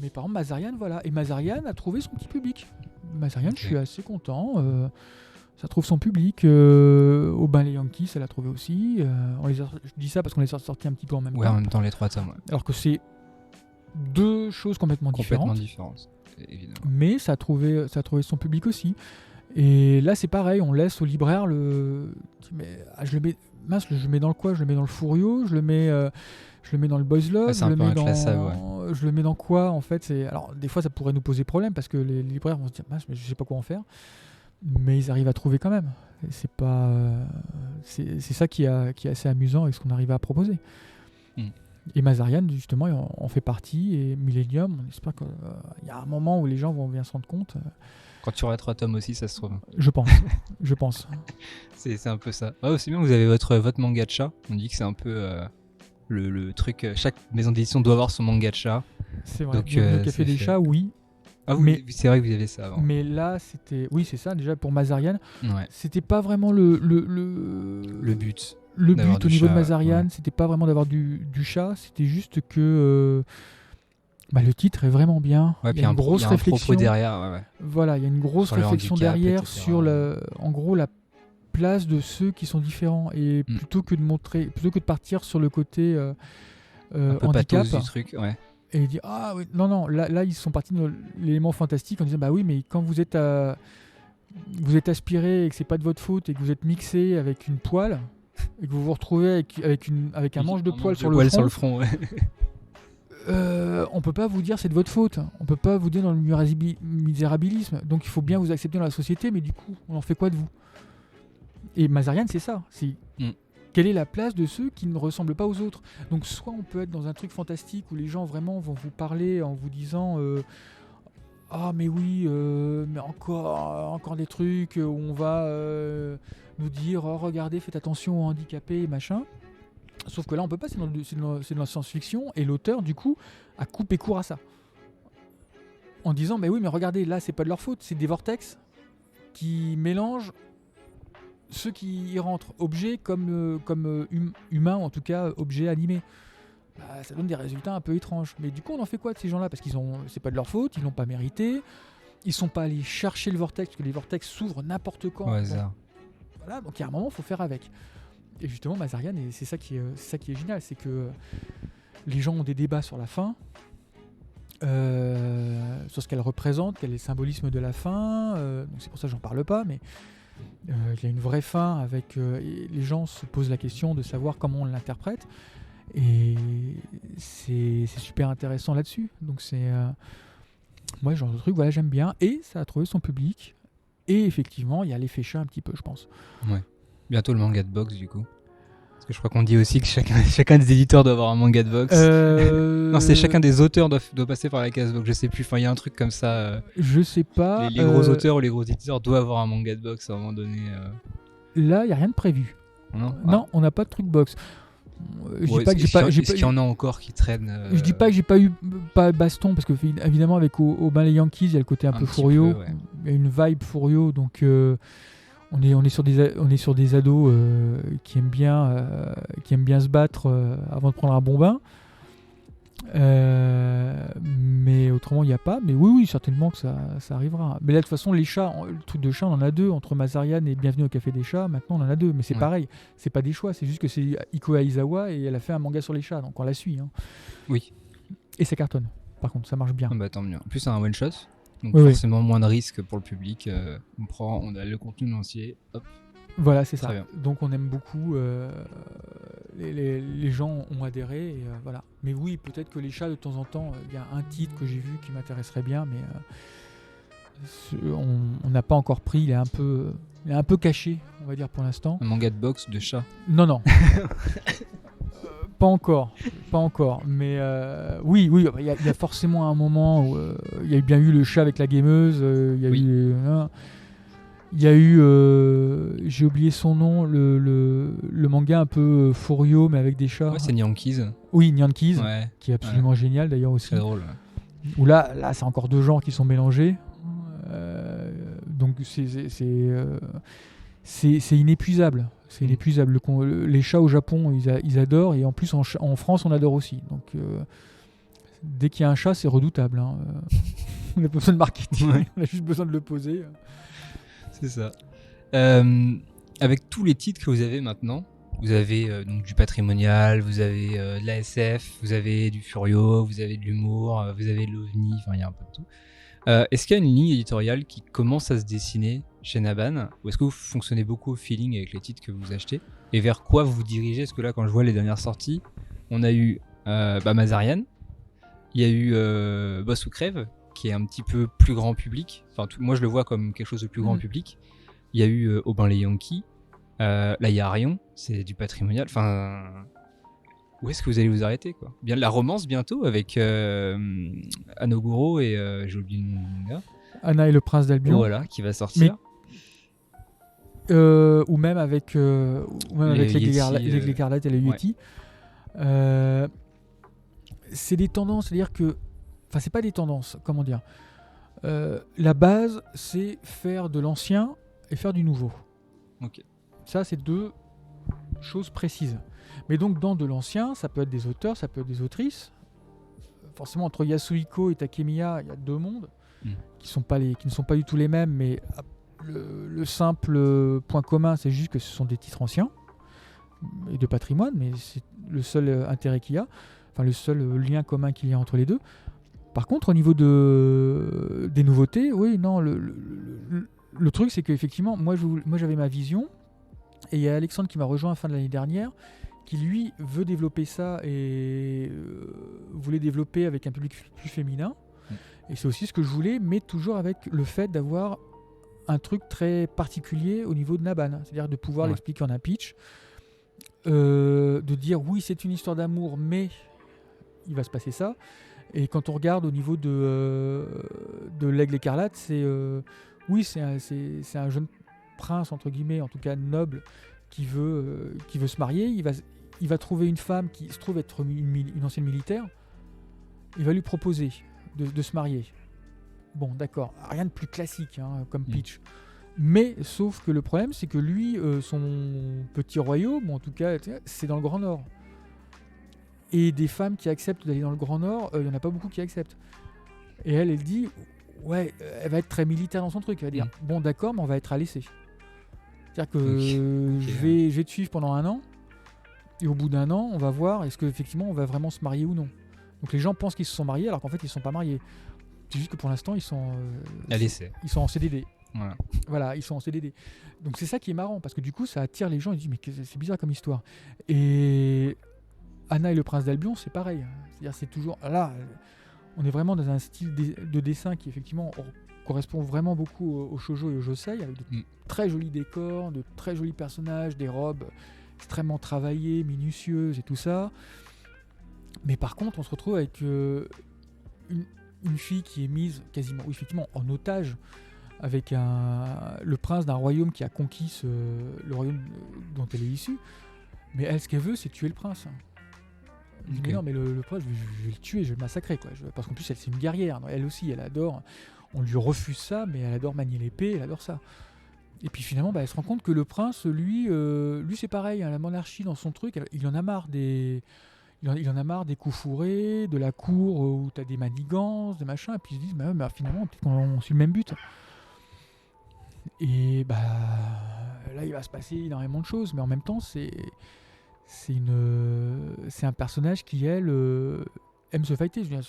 Mais par exemple, Mazarian, voilà. Et Mazarian a trouvé son petit public. Mazarian, je suis assez content. Ça trouve son public. Au bain les Yankees, ça l'a trouvé aussi. Je dis ça parce qu'on les a sortis un petit peu en même temps. Ouais, en même temps les 3 tomes. Ouais. Alors que c'est deux choses complètement différentes. Évidemment. Mais ça a trouvé son public aussi. Et là, c'est pareil, on laisse au libraire je le mets dans le quoi ? Je le mets dans le Fourio, je le mets dans le Boys Love, je le mets dans quoi en fait ? Alors des fois ça pourrait nous poser problème parce que les libraires vont se dire mais je sais pas quoi en faire, mais ils arrivent à trouver quand même. C'est pas c'est ça qui est assez amusant avec ce qu'on arrive à proposer. Et Mazarian justement en fait partie, et Millennium, on espère qu'il y a un moment où les gens vont bien se rendre compte. Quand tu auras 3 tomes aussi, ça se trouve. Je pense. C'est un peu ça. Aussi bien, vous avez votre manga de chat. On dit que c'est un peu le truc. Chaque maison d'édition doit avoir son manga de chat. C'est vrai. Donc, le Café des chats, oui. Ah oui, mais c'est vrai que vous avez ça avant. Mais là, c'était... Oui, c'est ça, déjà, pour Mazarian. Ouais. C'était pas vraiment le but. Le but au niveau de Mazarian, c'était pas vraiment d'avoir du chat. C'était juste que... le titre est vraiment bien. Ouais, il y a une grosse réflexion propos derrière. Voilà, il y a une grosse réflexion derrière, etc. Sur en gros la place de ceux qui sont différents, et plutôt que de partir sur le côté handicap du truc, et dire non, là ils sont partis de l'élément fantastique en disant oui, mais quand vous êtes aspiré et que c'est pas de votre faute et que vous êtes mixé avec une poêle et que vous vous retrouvez avec un manche de poêle sur le front. On peut pas vous dire c'est de votre faute, on peut pas vous dire dans le misérabilisme, donc il faut bien vous accepter dans la société, mais du coup on en fait quoi de vous? Et Mazarian, c'est ça, quelle est la place de ceux qui ne ressemblent pas aux autres? Donc soit on peut être dans un truc fantastique où les gens vraiment vont vous parler en vous disant mais oui, mais encore des trucs où on va nous dire regardez, faites attention aux handicapés et machin. Sauf que là, on peut pas, c'est de la science-fiction, et l'auteur, du coup, a coupé court à ça. En disant, mais oui, mais regardez, là, c'est pas de leur faute, c'est des vortex qui mélangent ceux qui y rentrent, objets comme humains, ou en tout cas, objets animés. Bah, ça donne des résultats un peu étranges. Mais du coup, on en fait quoi de ces gens-là? Parce c'est pas de leur faute, ils l'ont pas mérité, ils sont pas allés chercher le vortex, parce que les vortex s'ouvrent n'importe quand. Au hasard. Voilà, donc il y a un moment, il faut faire avec. Et justement, Mazarian, c'est ça qui est génial, c'est que les gens ont des débats sur la fin, sur ce qu'elle représente, quel est le symbolisme de la fin. Donc c'est pour ça que j'en parle pas, mais il y a une vraie fin avec. Et les gens se posent la question de savoir comment on l'interprète. Et c'est super intéressant là-dessus. Donc c'est. Moi, ce genre de truc, voilà, j'aime bien. Et ça a trouvé son public. Et effectivement, il y a l'effet chat un petit peu, je pense. Ouais. Bientôt le manga de box, du coup. Parce que je crois qu'on dit aussi que chacun des éditeurs doit avoir un manga de box. Non, c'est chacun des auteurs doit passer par la case box. Je sais plus. Enfin, il y a un truc comme ça. Je sais pas. Les gros auteurs ou les gros éditeurs doivent avoir un manga de box à un moment donné. Là, il n'y a rien de prévu. Non, on n'a pas de truc box. Je dis pas que j'ai pas. Est-ce qu'il y en a encore qui traînent Je dis pas que j'ai pas eu baston, parce que évidemment avec Aubin les Yankees, il y a le côté un peu Furio. Ouais. Il y a une vibe Furio, donc on est sur des ados qui aiment bien se battre avant de prendre un bon bain. Mais autrement il n'y a pas. Mais oui, certainement que ça arrivera. Mais là de toute façon, les chats, le truc de chat, on en a deux entre Mazarian et Bienvenue au Café des Chats. Maintenant on en a deux, mais c'est pareil, c'est pas des choix, c'est juste que c'est Iko Aizawa et elle a fait un manga sur les chats, donc on la suit, hein. Oui. Et ça cartonne, par contre ça marche bien. Bah tant mieux. En plus c'est un one shot, donc oui, forcément moins de risques pour le public. On a le contenu entier, hop. Voilà, c'est Très ça. bien. Donc on aime beaucoup. Les gens ont adhéré. Et, voilà. Mais oui, peut-être que les chats, de temps en temps, il y a un titre que j'ai vu qui m'intéresserait bien, mais on n'a pas encore pris. Il est un peu caché, on va dire, pour l'instant. Un manga de boxe de chat. Non. Pas encore. Mais oui, il y a forcément un moment où il y a bien eu le chat avec la gameuse. Il y a eu, j'ai oublié son nom, le manga un peu Furio, mais avec des chats. Ouais, c'est Yankees. Oui, Yankees, Ouais. qui est absolument génial d'ailleurs aussi. Très drôle. Où là, c'est encore deux genres qui sont mélangés. Donc c'est inépuisable. C'est inépuisable. Les chats au Japon, ils adorent, et en plus en France, on adore aussi. Donc dès qu'il y a un chat, c'est redoutable, hein. On n'a pas besoin de marketing, on a juste besoin de le poser. C'est ça. Avec tous les titres que vous avez maintenant, vous avez donc du patrimonial, vous avez de la SF, vous avez du Furio, vous avez de l'humour, vous avez de l'OVNI, enfin il y a un peu de tout. Est-ce qu'il y a une ligne éditoriale qui commence à se dessiner chez Naban, ou est-ce que vous fonctionnez beaucoup au feeling avec les titres que vous achetez, et vers quoi vous vous dirigez? Parce que là, quand je vois les dernières sorties, on a eu Mazarian, il y a eu Boss ou Crève, qui est un petit peu plus grand public. Enfin, moi, je le vois comme quelque chose de plus grand public. Il y a eu Aubin les Yankees. Là, il y a Arion, c'est du patrimonial. Enfin, où est-ce que vous allez vous arrêter, quoi? Bien la romance bientôt avec Anoguro et j'ai oublié le nom du gars. Anna et le prince d'Albion. Voilà, qui va sortir. Ou même avec les Écarlates et les Yeti. C'est des tendances, c'est-à-dire que... Enfin, c'est pas des tendances, comment dire. La base, c'est faire de l'ancien et faire du nouveau. Ok. Ça, c'est deux choses précises. Mais donc, dans de l'ancien, ça peut être des auteurs, ça peut être des autrices. Forcément, entre Yasuhiko et Takemiya, il y a deux mondes qui ne sont pas du tout les mêmes, mais le simple point commun, c'est juste que ce sont des titres anciens et de patrimoine, mais c'est le seul intérêt qu'il y a, enfin le seul lien commun qu'il y a entre les deux. Par contre, au niveau des nouveautés, oui, non, le truc, c'est qu'effectivement, moi j'avais ma vision, et il y a Alexandre qui m'a rejoint à la fin de l'année dernière, qui lui veut développer ça et voulait développer avec un public plus féminin. Et c'est aussi ce que je voulais, mais toujours avec le fait d'avoir un truc très particulier au niveau de Naban, c'est-à-dire de pouvoir l'expliquer en un pitch, de dire oui, c'est une histoire d'amour, mais il va se passer ça. Et quand on regarde au niveau de l'Aigle écarlate, c'est un jeune prince, entre guillemets, en tout cas noble, qui veut se marier. il va trouver une femme qui se trouve être une ancienne militaire. Il va lui proposer de se marier. Bon, d'accord, rien de plus classique comme pitch. Mais sauf que le problème, c'est que lui, son petit royaume, en tout cas, c'est dans le Grand Nord. Et des femmes qui acceptent d'aller dans le Grand Nord, il n'y en a pas beaucoup qui acceptent. Et elle dit, ouais, elle va être très militaire dans son truc. Elle va dire, bon d'accord, mais on va être à l'essai. C'est-à-dire que je vais te suivre pendant 1 an, et au bout d'1 an, on va voir est-ce qu'effectivement on va vraiment se marier ou non. Donc les gens pensent qu'ils se sont mariés alors qu'en fait ils ne sont pas mariés. C'est juste que pour l'instant ils sont à l'essai. Ils sont en CDD. Voilà, ils sont en CDD. Donc c'est ça qui est marrant parce que du coup ça attire les gens. Ils disent mais c'est bizarre comme histoire. Et Anna et le prince d'Albion, c'est pareil. C'est-à-dire c'est toujours là, on est vraiment dans un style de dessin qui effectivement correspond vraiment beaucoup au shoujo et au josei, avec de très jolis décors, de très jolis personnages, des robes extrêmement travaillées, minutieuses et tout ça. Mais par contre, on se retrouve avec une fille qui est mise quasiment, effectivement, en otage, avec le prince d'un royaume qui a conquis le royaume dont elle est issue. Mais elle, ce qu'elle veut, c'est tuer le prince. Mais non, mais le prince, je vais le tuer, je vais le massacrer, quoi. Parce qu'en plus, elle, c'est une guerrière. Elle aussi, elle adore. On lui refuse ça, mais elle adore manier l'épée, elle adore ça. Et puis finalement, elle se rend compte que le prince, lui c'est pareil, la monarchie dans son truc, il en a marre des coups fourrés, de la cour où t'as des manigances, des machins, et puis ils se disent, mais finalement, peut-être qu'on suit le même but. Et là, il va se passer énormément de choses, mais en même temps, c'est un personnage qui, elle, aime se fighter. Je veux dire,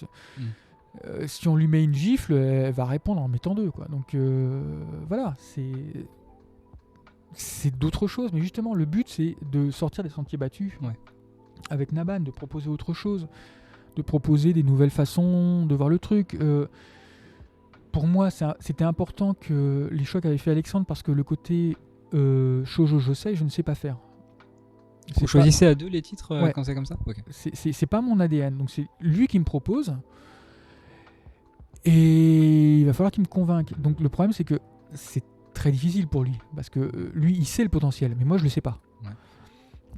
si on lui met une gifle, elle va répondre en mettant 2, quoi. Donc voilà, c'est d'autres choses, mais justement, le but, c'est de sortir des sentiers battus. Avec Naban, de proposer autre chose, de proposer des nouvelles façons de voir le truc. Pour moi, c'était important que les choix qu'avait fait Alexandre, parce que le côté shoujo josei, je ne sais pas faire. Vous choisissez à 2 les titres quand c'est comme ça? C'est pas mon ADN, donc c'est lui qui me propose, et il va falloir qu'il me convainque. Donc le problème, c'est que c'est très difficile pour lui, parce que lui, il sait le potentiel, mais moi, je le sais pas.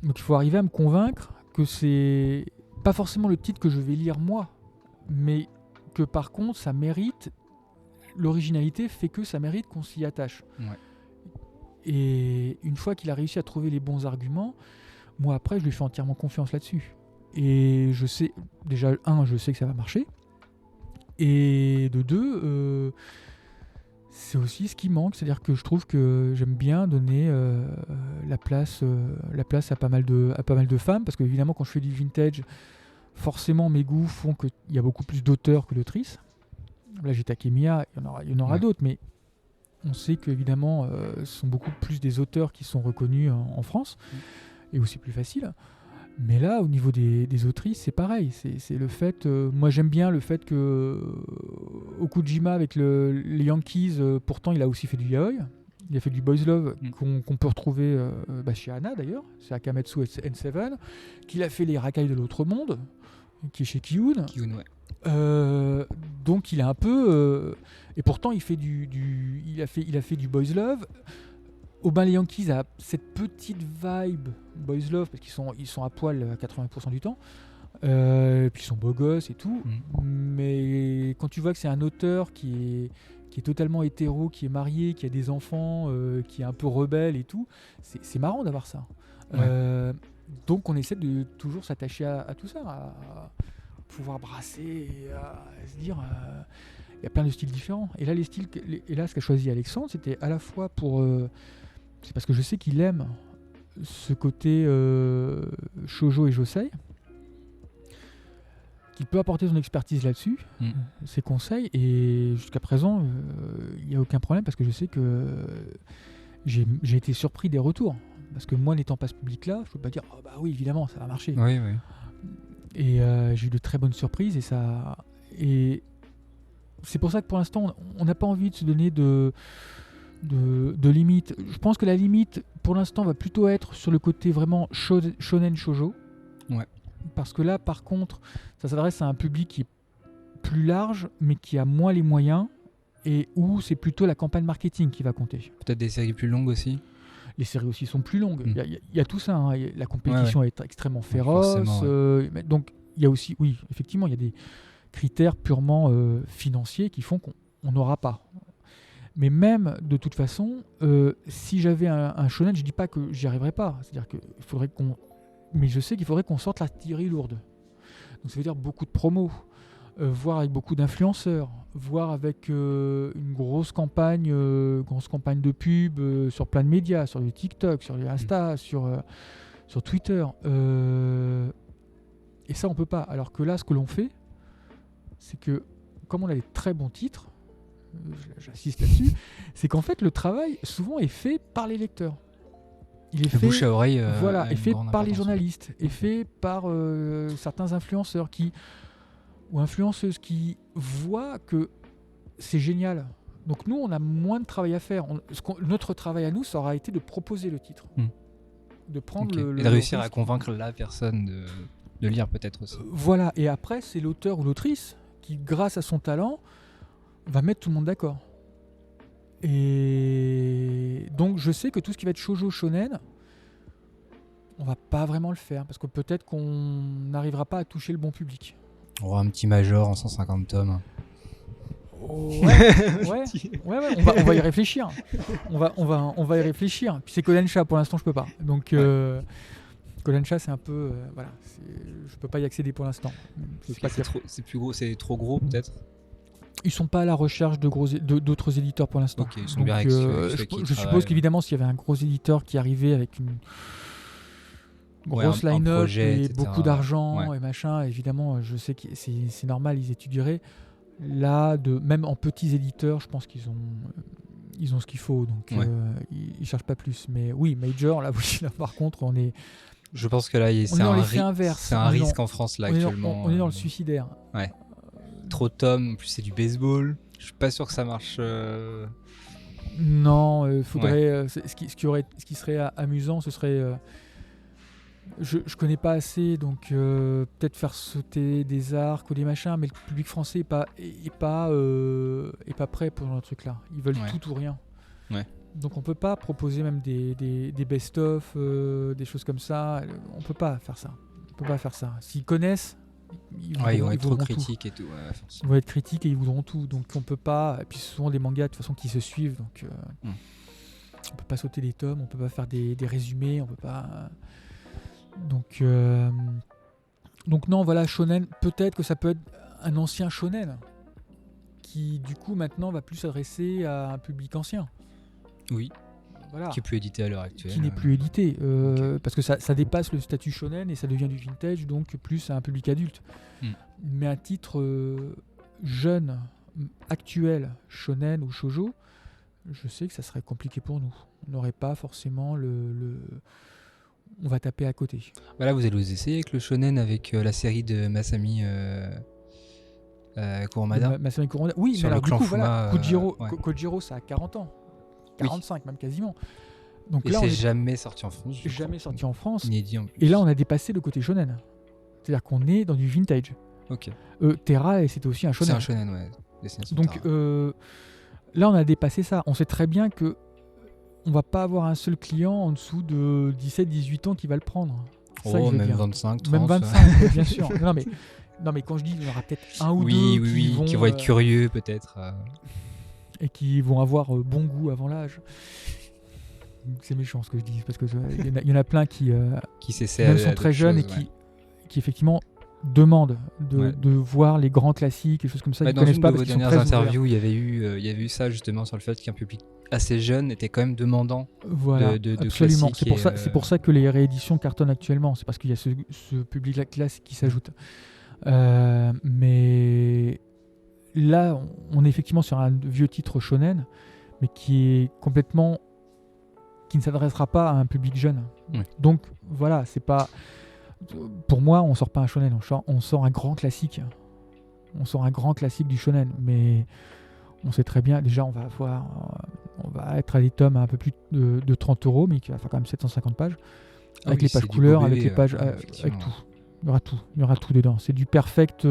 Donc il faut arriver à me convaincre que c'est pas forcément le titre que je vais lire moi, mais que par contre ça mérite, l'originalité fait que ça mérite qu'on s'y attache. Et une fois qu'il a réussi à trouver les bons arguments, moi après je lui fais entièrement confiance là-dessus. Et je sais, déjà je sais que ça va marcher, et de 2, c'est aussi ce qui manque, c'est-à-dire que je trouve que j'aime bien donner la place à pas mal de femmes, parce que évidemment quand je fais du vintage, forcément mes goûts font qu'il y a beaucoup plus d'auteurs que d'autrices. Là j'ai Takemiya, il y en aura d'autres, mais on sait qu'évidemment ce sont beaucoup plus des auteurs qui sont reconnus en France, et aussi plus facile. Mais là, au niveau des autrices, c'est pareil. C'est le fait. Moi, j'aime bien le fait que Okujima, avec les Yankees, pourtant, il a aussi fait du yaoi. Il a fait du boys love qu'on peut retrouver chez Anna d'ailleurs. C'est Akamatsu N7. Qu'il a fait les racailles de l'autre monde, qui est chez Kiyun. Donc, il a un peu. Et pourtant, il a fait du boys love. Aubin les Yankees a cette petite vibe boys love, parce qu'ils sont à poil 80% du temps, puis ils sont beaux gosses et tout, mais quand tu vois que c'est un auteur qui est totalement hétéro, qui est marié, qui a des enfants, qui est un peu rebelle et tout, c'est marrant d'avoir ça. Donc on essaie de toujours s'attacher à tout ça, à pouvoir brasser et à se dire il y a plein de styles différents. Et là ce qu'a choisi Alexandre, c'était à la fois pour c'est parce que je sais qu'il aime ce côté shoujo et josei, qu'il peut apporter son expertise là-dessus, ses conseils, et jusqu'à présent, il n'y a aucun problème, parce que je sais que j'ai été surpris des retours. Parce que moi, n'étant pas ce public-là, je ne peux pas dire « bah oui, évidemment, ça va marcher ». Et j'ai eu de très bonnes surprises, et c'est pour ça que pour l'instant, on n'a pas envie de se donner de limite. Je pense que la limite pour l'instant va plutôt être sur le côté vraiment shonen shoujo, parce que là par contre ça s'adresse à un public qui est plus large mais qui a moins les moyens, et où c'est plutôt la campagne marketing qui va compter. Peut-être des séries plus longues aussi. Les séries aussi sont plus longues. Il y a tout ça. Hein. La compétition est extrêmement Forcément, féroce. Donc, il y a aussi, oui, effectivement, il y a des critères purement financiers qui font qu'on n'aura pas. Mais même, de toute façon, si j'avais un shonen, je dis pas que j'y arriverais pas. C'est-à-dire qu'il faudrait qu'on... Mais je sais qu'il faudrait qu'on sorte l'artillerie lourde. Donc ça veut dire beaucoup de promos, voire avec beaucoup d'influenceurs, voire avec une grosse campagne de pub sur plein de médias, sur le TikTok, sur les Insta, sur Twitter. Et ça, on peut pas. Alors que là, ce que l'on fait, c'est que, comme on a des très bons titres, j'insiste là-dessus, c'est qu'en fait, le travail, souvent, est fait par les lecteurs. Il est fait bouche à oreille. Voilà, est fait par les journalistes, est fait par certains influenceurs ou influenceuses qui voient que c'est génial. Donc nous, on a moins de travail à faire. Notre travail à nous, ça aura été de proposer le titre. De prendre et de réussir à convaincre la personne de lire peut-être aussi. Voilà, et après, c'est l'auteur ou l'autrice qui, grâce à son talent, va mettre tout le monde d'accord. Et donc je sais que tout ce qui va être shoujo shonen, on va pas vraiment le faire parce que peut-être qu'on n'arrivera pas à toucher le bon public. On aura un petit major en 150 tomes. Ouais, on va y réfléchir. On va y réfléchir. Puis c'est Kodansha, pour l'instant je peux pas. Donc Kodansha c'est un peu voilà, je peux pas y accéder pour l'instant. C'est plus gros, c'est trop gros peut-être. Ils sont pas à la recherche d'autres éditeurs pour l'instant. Ok, ils sont bien avec je suppose qu'évidemment s'il y avait un gros éditeur qui arrivait avec une grosse line-up et beaucoup d'argent et machin, évidemment je sais que c'est normal, ils étudieraient. Là, même en petits éditeurs, je pense qu'ils ont ce qu'il faut, donc ils cherchent pas plus. Mais oui, Major, là par contre, on est... Je pense que là, c'est un risque en France là actuellement. On est dans le suicidaire. Ouais. Trop de tomes, en plus c'est du baseball. Je suis pas sûr que ça marche. Non, faudrait. Ce qui serait amusant, ce serait. Je connais pas assez, donc peut-être faire sauter des arcs ou des machins, mais le public français est pas prêt pour un truc là. Ils veulent tout ou rien. Ouais. Donc on peut pas proposer même des best-of, des choses comme ça. On peut pas faire ça. S'ils connaissent. Ils vont être trop critiques et tout. Ils vont être critiques et ils voudront tout. Donc on peut pas. Et puis ce sont des mangas de toute façon qui se suivent. Donc on peut pas sauter des tomes, on peut pas faire des résumés, on peut pas. Donc non, voilà, shonen. Peut-être que ça peut être un ancien shonen qui du coup maintenant va plus s'adresser à un public ancien. Oui. Voilà. Qui est plus édité à l'heure actuelle. Qui n'est plus édité, parce que ça dépasse le statut shonen et ça devient du vintage, donc plus à un public adulte. Mais un titre jeune, actuel, shonen ou shoujo, je sais que ça serait compliqué pour nous. On n'aurait pas forcément on va taper à côté. Là, vous allez vous essayer avec le shonen, avec la série de Masami Kurumada. Masami Kurumada. Oui, sur mais alors, le clan du coup, Fuma, voilà, Kojiro, ça a 40 ans. 45 même quasiment. Donc et là, c'est jamais sorti en France. Jamais sorti en France. Ni dit en plus. Et là, on a dépassé le côté shonen. C'est-à-dire qu'on est dans du vintage. Ok. Terra, c'était aussi un shonen. C'est un shonen, ouais. Donc là, on a dépassé ça. On sait très bien que on va pas avoir un seul client en dessous de 17-18 ans qui va le prendre. Ça même dire. 25, 30. Même 25, bien sûr. Non, mais quand je dis, il y aura peut-être un ou deux qui vont être curieux, peut-être. Et qui vont avoir bon goût avant l'âge. C'est méchant ce que je dis, parce que il y en a plein qui même sont très jeunes et qui effectivement demandent de voir les grands classiques et choses comme ça. Dans une de vos dernières interviews, il y avait eu ça justement sur le fait qu'un public assez jeune était quand même demandant de absolument. classiques. C'est pour ça que les rééditions cartonnent actuellement. C'est parce qu'il y a ce public classique qui s'ajoute. Mais là, on est effectivement sur un vieux titre shonen, mais qui ne s'adressera pas à un public jeune. Oui. Donc voilà, c'est pas. Pour moi, on sort pas un shonen, on sort un grand classique. On sort un grand classique du shonen, mais on sait très bien. Déjà, on va être à des tomes à un peu plus de 30 €, mais qui va faire quand même 750 pages, avec les pages couleurs, avec les pages, avec tout. Il y aura tout dedans. C'est du perfect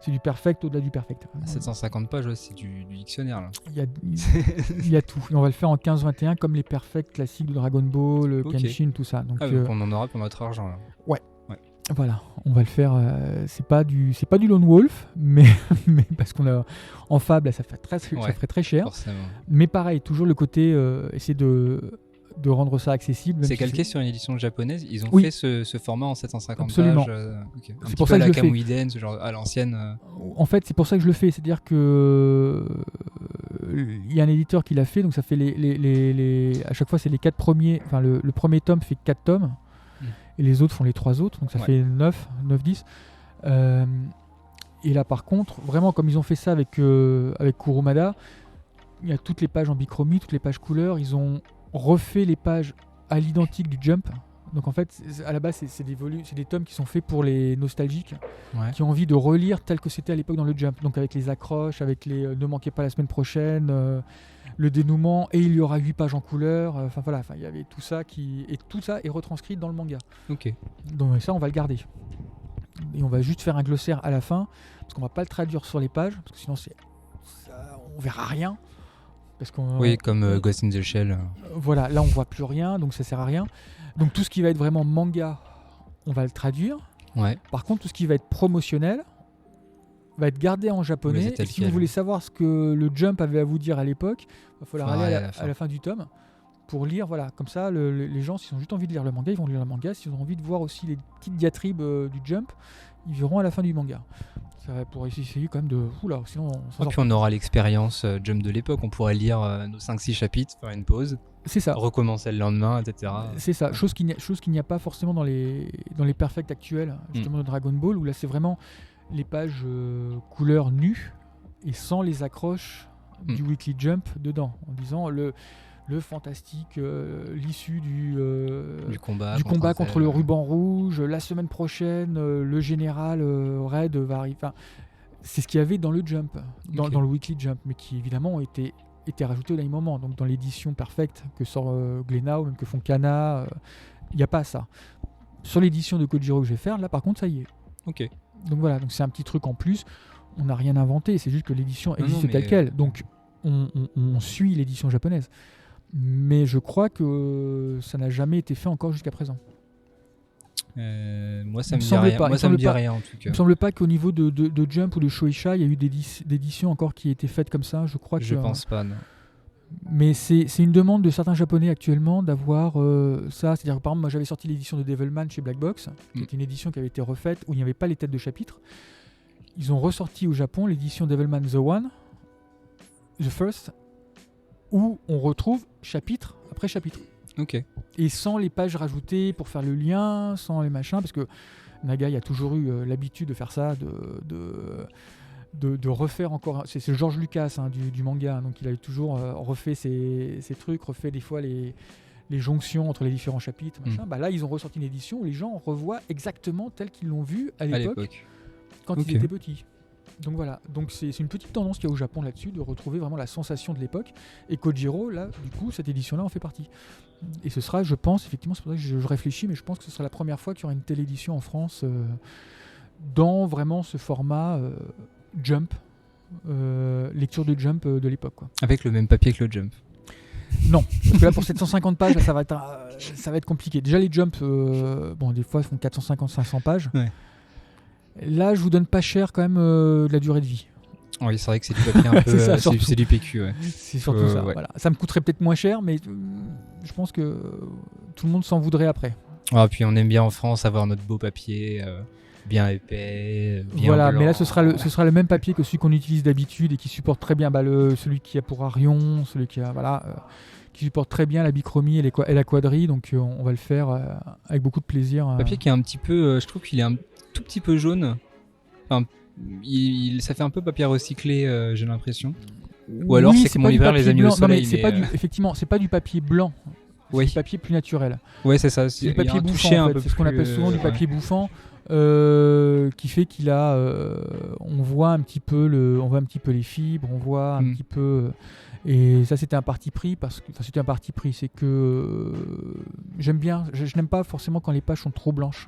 C'est du perfect au-delà du perfect. 750 pages, c'est du dictionnaire là. Il y a tout. Et on va le faire en 15-21 comme les perfects classiques de Dragon Ball, Kenshin, tout ça. Donc, on en aura pour notre argent là. Ouais. Voilà, on va le faire. C'est pas du Lone Wolf, mais parce qu'on a en fable, ça ferait très cher. Forcément. Mais pareil, toujours le côté essayer de rendre ça accessible. C'est calqué sur une édition japonaise. Ils ont fait ce format en 750 Absolument. pages. C'est pour ça que je le fais. Kamuiden, ce genre à l'ancienne. En fait, c'est pour ça que je le fais. C'est-à-dire que il y a un éditeur qui l'a fait, donc ça fait à chaque fois c'est les 4 premiers. Enfin, le premier tome fait 4 tomes. Et les autres font les 3 autres, donc ça fait 9-10. Et là par contre, vraiment comme ils ont fait ça avec Kurumada, il y a toutes les pages en bichromie, toutes les pages couleurs, ils ont refait les pages à l'identique du Jump. Donc en fait, à la base, c'est des tomes qui sont faits pour les nostalgiques, qui ont envie de relire tel que c'était à l'époque dans le Jump. Donc avec les accroches, avec les ne manquez pas la semaine prochaine, le dénouement, et il y aura 8 pages en couleur. Enfin voilà, il y avait tout ça et tout ça est retranscrit dans le manga. Ok. Donc ça, on va le garder. Et on va juste faire un glossaire à la fin, parce qu'on va pas le traduire sur les pages, parce que sinon on verra rien. Parce comme Ghost in the Shell. Voilà, là on voit plus rien, donc ça sert à rien. Donc tout ce qui va être vraiment manga, on va le traduire. Ouais. Par contre, tout ce qui va être promotionnel va être gardé en japonais. Et si vous voulez savoir ce que le Jump avait à vous dire à l'époque, il va falloir aller à la fin du tome pour lire. Voilà, comme ça, les gens, s'ils ont juste envie de lire le manga, ils vont lire le manga. S'ils ont envie de voir aussi les petites diatribes du Jump, ils verront à la fin du manga. Ça va pour essayer quand même de... Oula, sinon puis on aura l'expérience Jump de l'époque. On pourrait lire nos 5-6 chapitres, faire une pause. C'est ça. Recommencer le lendemain, etc. C'est ça. Chose qu'il n'y a pas forcément dans les perfects actuels, justement de Dragon Ball, où là c'est vraiment les pages couleur nues et sans les accroches du Weekly Jump dedans, en disant le fantastique, l'issue du combat contre le ruban rouge, la semaine prochaine, le général Red va arriver. Enfin, c'est ce qu'il y avait dans le Jump, dans le Weekly Jump, mais qui évidemment ont été rajouté au dernier moment. Donc dans l'édition perfecte que sort Glénat ou même que font Kana, il n'y a pas ça. Sur l'édition de Kojiro que je vais faire, là par contre ça y est. Ok. Donc voilà, donc c'est un petit truc en plus. On n'a rien inventé, c'est juste que l'édition existe telle quelle. Donc on suit l'édition japonaise. Mais je crois que ça n'a jamais été fait encore jusqu'à présent. Moi ça me dit rien. Moi ça me dit rien en tout cas. Il me semble pas qu'au niveau de Jump ou de Shueisha, il y a eu des éditions encore qui étaient faites comme ça. Je crois que. Je pense pas, non. Mais c'est une demande de certains japonais actuellement d'avoir ça. C'est-à-dire que par exemple, moi j'avais sorti l'édition de Devilman chez Black Box, qui était une édition qui avait été refaite où il n'y avait pas les têtes de chapitre. Ils ont ressorti au Japon l'édition Devilman The One, The First, où on retrouve chapitre après chapitre. Ok. Et sans les pages rajoutées pour faire le lien, sans les machins, parce que Nagai a toujours eu l'habitude de faire ça, de refaire encore. C'est le George Lucas du manga, donc il a toujours refait ses trucs, refait des fois les jonctions entre les différents chapitres. Machin. Bah là, ils ont ressorti une édition où les gens revoient exactement tel qu'ils l'ont vu à l'époque. Quand ils étaient petits. Donc voilà, donc c'est une petite tendance qu'il y a au Japon là-dessus, de retrouver vraiment la sensation de l'époque. Et Kojiro, là, du coup, cette édition-là en fait partie. Et ce sera, je pense, effectivement, c'est pour ça que je réfléchis, mais je pense que ce sera la première fois qu'il y aura une telle édition en France dans vraiment ce format Jump, lecture de Jump de l'époque, quoi. Avec le même papier que le Jump. Non, parce que là pour 750 pages, là, ça va être compliqué. Déjà les Jump, des fois ils font 450-500 pages. Ouais. Là, je vous donne pas cher quand même de la durée de vie. Oui, c'est vrai que c'est du papier un peu, c'est du PQ. Ouais. C'est surtout ça. Ouais. Voilà. Ça me coûterait peut-être moins cher, mais je pense que tout le monde s'en voudrait après. Ah, puis on aime bien en France avoir notre beau papier, bien épais, bien voilà, blanc. Mais là, ce sera le même papier que celui qu'on utilise d'habitude et qui supporte très bien celui qui a pour Arion, celui qui a qui supporte très bien la bichromie et la quadrille. Donc on va le faire avec beaucoup de plaisir. Papier qui est un petit peu, je trouve qu'il est un tout petit peu jaune. Enfin, ça fait un peu papier recyclé, j'ai l'impression. Ou alors c'est comme en hiver les amis au soleil. Non, mais effectivement, c'est pas du papier blanc. C'est du papier plus naturel. Ouais, c'est ça. C'est du papier bouffant. En fait. C'est ce qu'on appelle souvent du papier bouffant, qui fait qu'il a. On voit un petit peu les fibres, on voit un petit peu. Et ça, c'était un parti pris c'est que j'aime bien. Je n'aime pas forcément quand les pages sont trop blanches.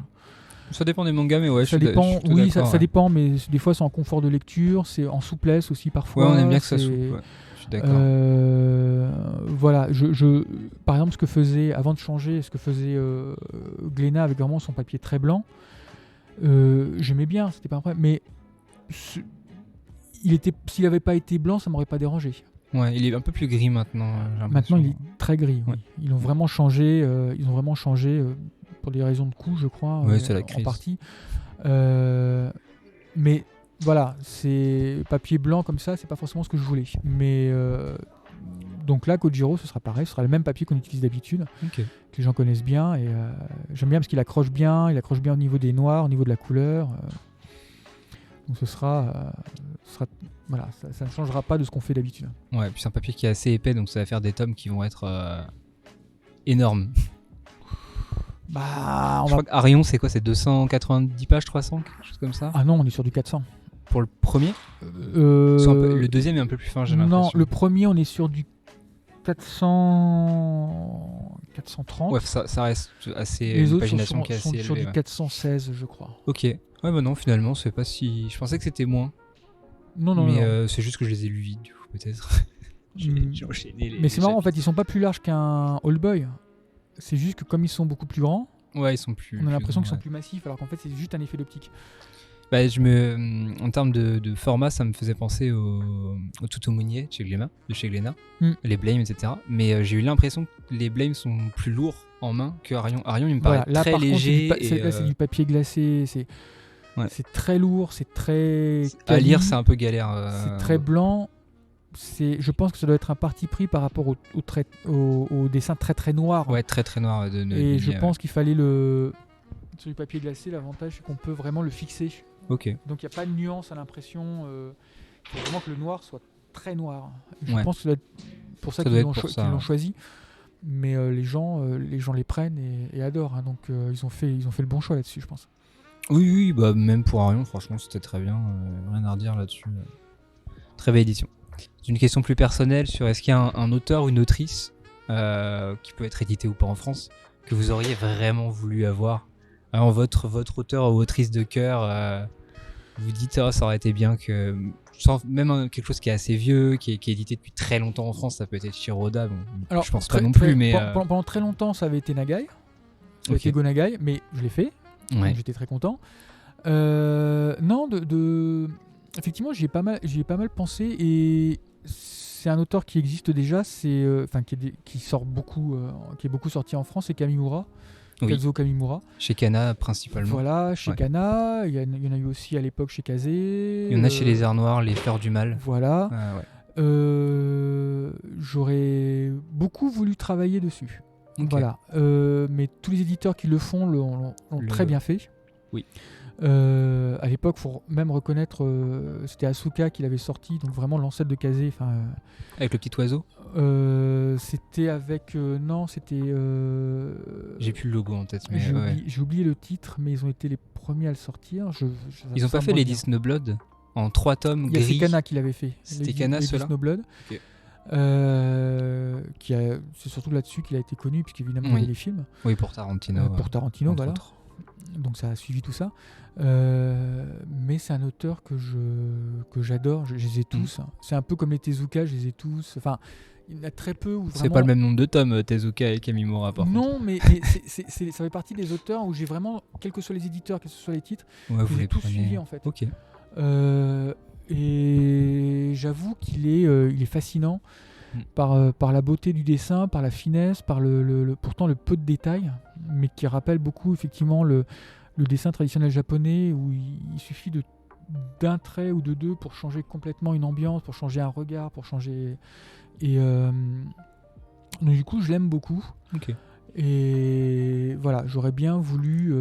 Ça dépend des mangas, mais ouais, ça dépend. Oui, ça dépend, mais des fois c'est en confort de lecture, c'est en souplesse aussi parfois. Ouais, on aime bien que ça souple. Ouais. Je suis d'accord. Voilà, par exemple, ce que faisait avant de changer, ce que faisait Glénat avec vraiment son papier très blanc, j'aimais bien, c'était pas un problème, mais s'il n'avait pas été blanc, ça m'aurait pas dérangé. Ouais, il est un peu plus gris maintenant. Maintenant, il est très gris. Ouais. Oui. Ils ont vraiment changé. Pour des raisons de coût, je crois, ouais, c'est la crise. en partie. Mais voilà, c'est papier blanc comme ça, c'est pas forcément ce que je voulais. Mais donc là, Kojiro, ce sera pareil, ce sera le même papier qu'on utilise d'habitude, que les gens connaissent bien. Et j'aime bien parce qu'il accroche bien. Il accroche bien au niveau des noirs, au niveau de la couleur. Donc ce sera voilà, ça ne changera pas de ce qu'on fait d'habitude. Ouais, puis c'est un papier qui est assez épais, donc ça va faire des tomes qui vont être énormes. Bah, je crois qu'Arion, c'est quoi? C'est 290 pages, 300, quelque chose comme ça? Ah non, on est sur du 400. Pour le premier le deuxième est un peu plus fin, j'ai l'impression. Non, le premier, on est sur du 430. Ouais, ça reste assez. Les autres pagination sont qui est assez sur élevée, du 416, je crois. Ok. Ouais, bah non, finalement, c'est pas si. Je pensais que c'était moins. Non. Mais c'est juste que je les ai lus vite, du coup, peut-être. J'ai enchaîné les. Mais c'est marrant, en fait, ils sont pas plus larges qu'un All Boy. C'est juste que comme ils sont beaucoup plus grands, ouais, ils sont plus. On a l'impression qu'ils sont sont plus massifs, alors qu'en fait, c'est juste un effet d'optique. Bah, en termes de format, ça me faisait penser au Tutomunier de chez Glénat, les Blame, etc. Mais j'ai eu l'impression que les Blame sont plus lourds en main que Arion. Arion, il me paraît là, très par léger. Contre, c'est du papier glacé, c'est très lourd, c'est très. À lire, c'est un peu galère. C'est très blanc. Je pense que ça doit être un parti pris par rapport au dessin très très noir. Ouais, très très noir. Et je pense qu'il fallait sur du papier glacé, l'avantage c'est qu'on peut vraiment le fixer. Ok. Donc il n'y a pas de nuance à l'impression. Il faut vraiment que le noir soit très noir. Je pense que c'est pour ça qu'ils l'ont choisi. Mais les gens les prennent et adorent. Hein. Donc ils ont fait le bon choix là-dessus, je pense. Oui, bah même pour Arion, franchement, c'était très bien. Rien à redire là-dessus. Très belle édition. C'est une question plus personnelle sur est-ce qu'il y a un auteur ou une autrice qui peut être édité ou pas en France que vous auriez vraiment voulu avoir. Alors, votre auteur ou autrice de cœur, vous dites ça aurait été bien que même quelque chose qui est assez vieux, qui est édité depuis très longtemps en France, ça peut être Shiroda. Bon, alors, je pense pas non plus, mais pendant très longtemps, ça avait été Nagai, ça avait été Go Nagai, mais je l'ai fait. Ouais. Donc j'étais très content. Non, effectivement, j'y ai pas mal pensé et c'est un auteur qui existe déjà, qui sort beaucoup, qui est beaucoup sorti en France, c'est Kamimura. Kazuo Kamimura. Chez Kana principalement. Voilà, chez Kana. Il y en a eu aussi à l'époque chez Kazé. Il y en a chez les Airs Noirs, les Fleurs du Mal. Voilà. J'aurais beaucoup voulu travailler dessus. Okay. Voilà. Mais tous les éditeurs qui le font l'ont très bien fait. Oui. À l'époque, il faut même reconnaître, c'était Asuka qui l'avait sorti, donc vraiment l'ancêtre de Kazé. Avec le petit oiseau. C'était avec... non, c'était... J'ai plus le logo en tête. Mais j'ai oublié le titre, mais ils ont été les premiers à le sortir. Ils ont pas fait les Snowblood en 3 tomes gris. Il y a c'est Kana qui l'avait fait. C'était Kana ceux-là. Snowblood. Okay. C'est surtout là-dessus qu'il a été connu, puisqu'évidemment il y a les films. Oui, pour Tarantino. Voilà. Autres. Donc ça a suivi tout ça. Mais c'est un auteur que j'adore, je les ai tous. C'est un peu comme les Tezuka, je les ai tous. Enfin, il y en a très peu où vraiment... C'est pas le même nombre de tomes, Tezuka et Kamimura, par contre. Non, mais ça fait partie des auteurs où j'ai vraiment, quels que soient les éditeurs, quels que soient les titres, vous les tous prenez... suivis en fait. Ok. Et j'avoue qu'il est fascinant par la beauté du dessin, par la finesse, par pourtant le peu de détails, mais qui rappelle beaucoup effectivement le dessin traditionnel japonais où il suffit d'un trait ou de deux pour changer complètement une ambiance, pour changer un regard, pour changer... Et donc du coup je l'aime beaucoup. Okay. Et voilà, j'aurais bien voulu...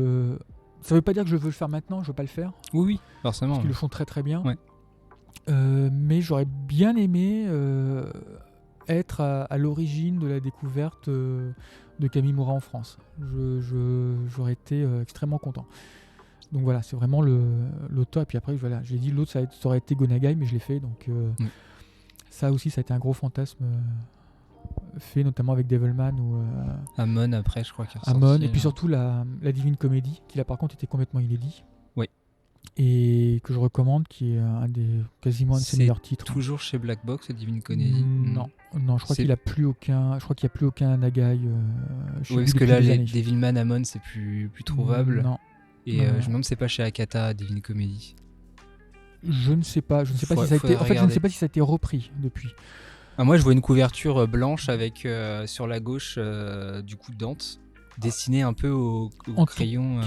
Ça veut pas dire que je veux le faire maintenant, je veux pas le faire. Oui, forcément. Parce qu'ils le font très très bien. Ouais. Mais j'aurais bien aimé être à l'origine de la découverte de Kamimura en France. J'aurais été extrêmement content. Donc voilà, c'est vraiment l'auteur. Et puis après, voilà, j'ai dit l'autre, ça aurait été Go Nagai, mais je l'ai fait. Donc ça aussi, ça a été un gros fantasme fait notamment avec Devilman ou Amon après, je crois qu'il est Amon, ressorti, et puis là. surtout la Divine Comedy, qui là par contre était complètement inédit. Oui. Et que je recommande, qui est quasiment un de ses C'est meilleurs titres. Toujours chez Black Box, Divine Comedy. Non, je crois C'est- qu'il a plus aucun. Je crois qu'il n'y a plus aucun Nagai. Oui, parce que là, les Devilman Amon, c'est plus trouvable. Non, Et non. je me demande si c'est pas chez Akata, Divine Comedy. je ne sais pas. Je ne sais pas si ça a Faudrait été. En fait, je ne regarder. sais pas si ça a été repris depuis. Ah, moi, je vois une couverture blanche avec sur la gauche du coup Dante dessiné un peu au En crayon.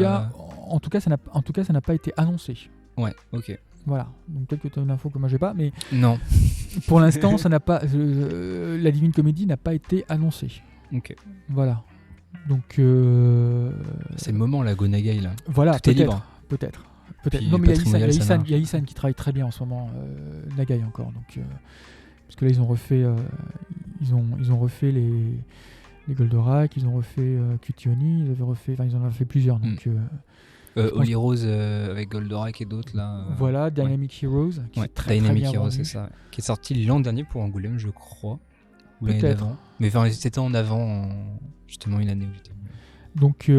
En tout cas, ça n'a pas été annoncé. Ouais, ok. Voilà. Donc quelques tonnes d'infos que moi j'ai pas, mais Non. pour l'instant, ça n'a pas. La Divine Comedy n'a pas été annoncée. Ok. Voilà. Donc. C'est le moment là, Go Nagai là. Voilà. Tout est libre. Peut-être. Puis Non, mais patrimonial, ça marche. il y a Isan qui travaille très bien en ce moment, Nagai encore. Donc, parce que là, ils ont refait, ils ont refait les Goldorak, ils ont refait Cutioni, ils en avaient fait plusieurs. Donc, Holy Rose avec Goldorak et d'autres là. voilà, Dynamic Heroes, qui est très, Dynamic très bien Heroes, vendu. c'est ça. Qui est sorti l'an dernier pour Angoulême, je crois. Ou l'année Peut-être. d'avant. Mais enfin, c'était en avant, justement une année où j'étais. Donc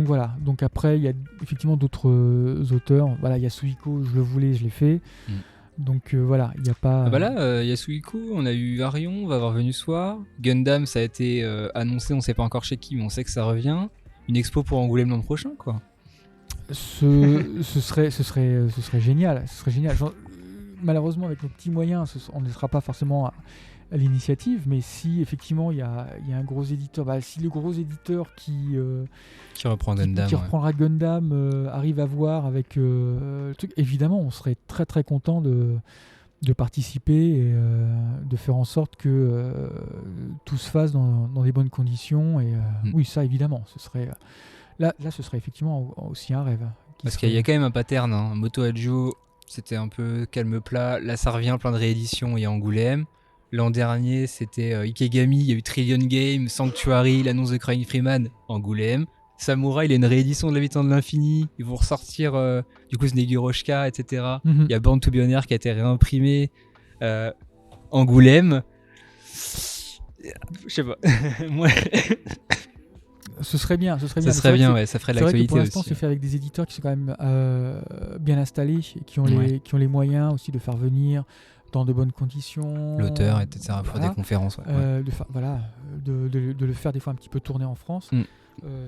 voilà. Donc après, il y a effectivement d'autres auteurs. Voilà, il y a Suiko, je le voulais, je l'ai fait. Donc voilà, il n'y a pas. Ah bah là, Yasuhiko, on a eu Arion, on va avoir Venus Soir. Gundam, ça a été annoncé, on sait pas encore chez qui, mais on sait que ça revient. Une expo pour Angoulême l'an prochain, quoi. Ce serait génial. Ce serait génial. Malheureusement, avec nos petits moyens, on ne sera pas forcément à l'initiative, mais si effectivement il y a un gros éditeur, si le gros éditeur qui reprend Gundam, qui reprendra Gundam arrive à voir avec le truc, évidemment, on serait très très content de participer et de faire en sorte que tout se fasse dans des bonnes conditions. Et oui, ça évidemment, ce serait là, ce serait effectivement aussi un rêve. Parce qu'il y a quand même un pattern. Hein. Moto Adjo, c'était un peu calme plat. Là, ça revient, plein de rééditions. Il y a Angoulême. L'an dernier, c'était Ikegami. Il y a eu Trillion Game, Sanctuary, l'annonce de Crying Freeman, Angoulême. Samurai, il y a une réédition de l'Habitant de l'Infini. Ils vont ressortir du coup Sneguroshka, etc. Il y a Born to Be On Air qui a été réimprimé. Angoulême. Je sais pas. Moi... Ce serait bien. Ça serait bien, ouais, ça ferait de l'actualité aussi. Pour l'instant, c'est fait avec des éditeurs qui sont quand même bien installés et qui ont les moyens aussi de faire venir dans de bonnes conditions. L'auteur, etc. Pour des conférences. De le faire des fois un petit peu tourner en France.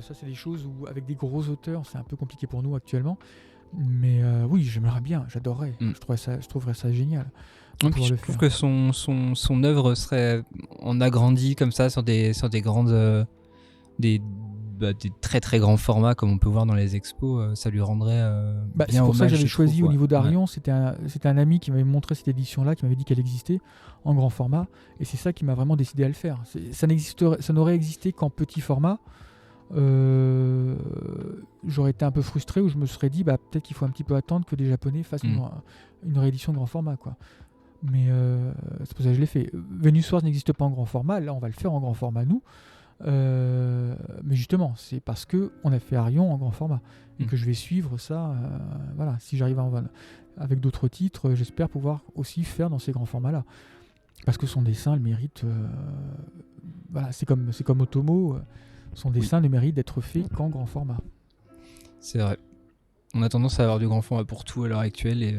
Ça, c'est des choses où, avec des gros auteurs, c'est un peu compliqué pour nous actuellement. Mais oui, j'aimerais bien, j'adorerais. Je trouverais ça génial. Je trouve que son œuvre serait en agrandi comme ça sur des grandes. Des très très grands formats comme on peut voir dans les expos, ça lui rendrait bien c'est pour hommage, ça que j'avais choisi au niveau d'Arion. Ouais. C'était un ami qui m'avait montré cette édition-là, qui m'avait dit qu'elle existait en grand format, et c'est ça qui m'a vraiment décidé à le faire. Ça n'aurait existé qu'en petit format. J'aurais été un peu frustré, où je me serais dit peut-être qu'il faut un petit peu attendre que les Japonais fassent une réédition de grand format, quoi. Mais c'est pour ça que je l'ai fait. Venus Wars n'existe pas en grand format, là on va le faire en grand format nous. Mais justement, c'est parce que on a fait Arion en grand format et que je vais suivre ça. Voilà, si j'arrive avec d'autres titres, j'espère pouvoir aussi faire dans ces grands formats-là, parce que son dessin le mérite. Voilà, c'est comme Otomo, son dessin ne mérite d'être fait qu'en grand format. C'est vrai. On a tendance à avoir du grand format pour tout à l'heure actuelle. Mais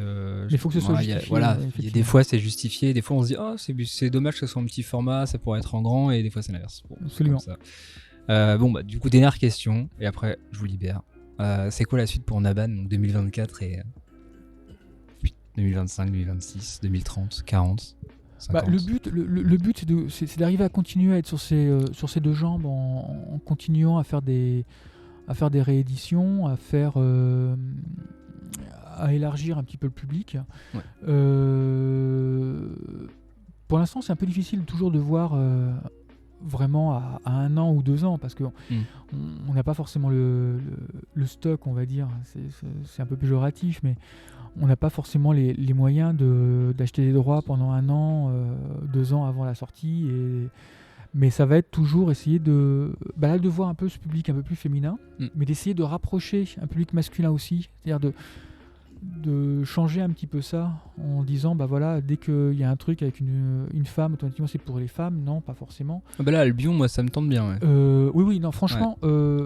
il faut que ce soit justifié. Il y a des fois c'est justifié, des fois on se dit c'est dommage que ce soit en petit format, ça pourrait être en grand, et des fois c'est l'inverse. Absolument. Du coup, dernière question, et après je vous libère. C'est quoi la suite pour Naban, donc 2024 et 2025, 2026, 2030, 40 50. Le but c'est d'arriver à continuer à être sur ses deux jambes en continuant à faire des rééditions, à élargir un petit peu le public. Ouais. Pour l'instant, c'est un peu difficile toujours de voir vraiment à 1 an ou 2 ans, parce qu'on n'a pas forcément le stock, on va dire. C'est un peu péjoratif, mais on n'a pas forcément les moyens d'acheter des droits pendant 1 an, 2 ans avant la sortie. Mais ça va être toujours essayer de voir un peu ce public un peu plus féminin, mais d'essayer de rapprocher un public masculin aussi, c'est-à-dire de changer un petit peu ça en disant bah voilà, dès qu'il y a un truc avec une femme, automatiquement c'est pour les femmes. Non, pas forcément. Ah bah là, Albion, moi, ça me tente bien. Ouais. Oui, non, franchement,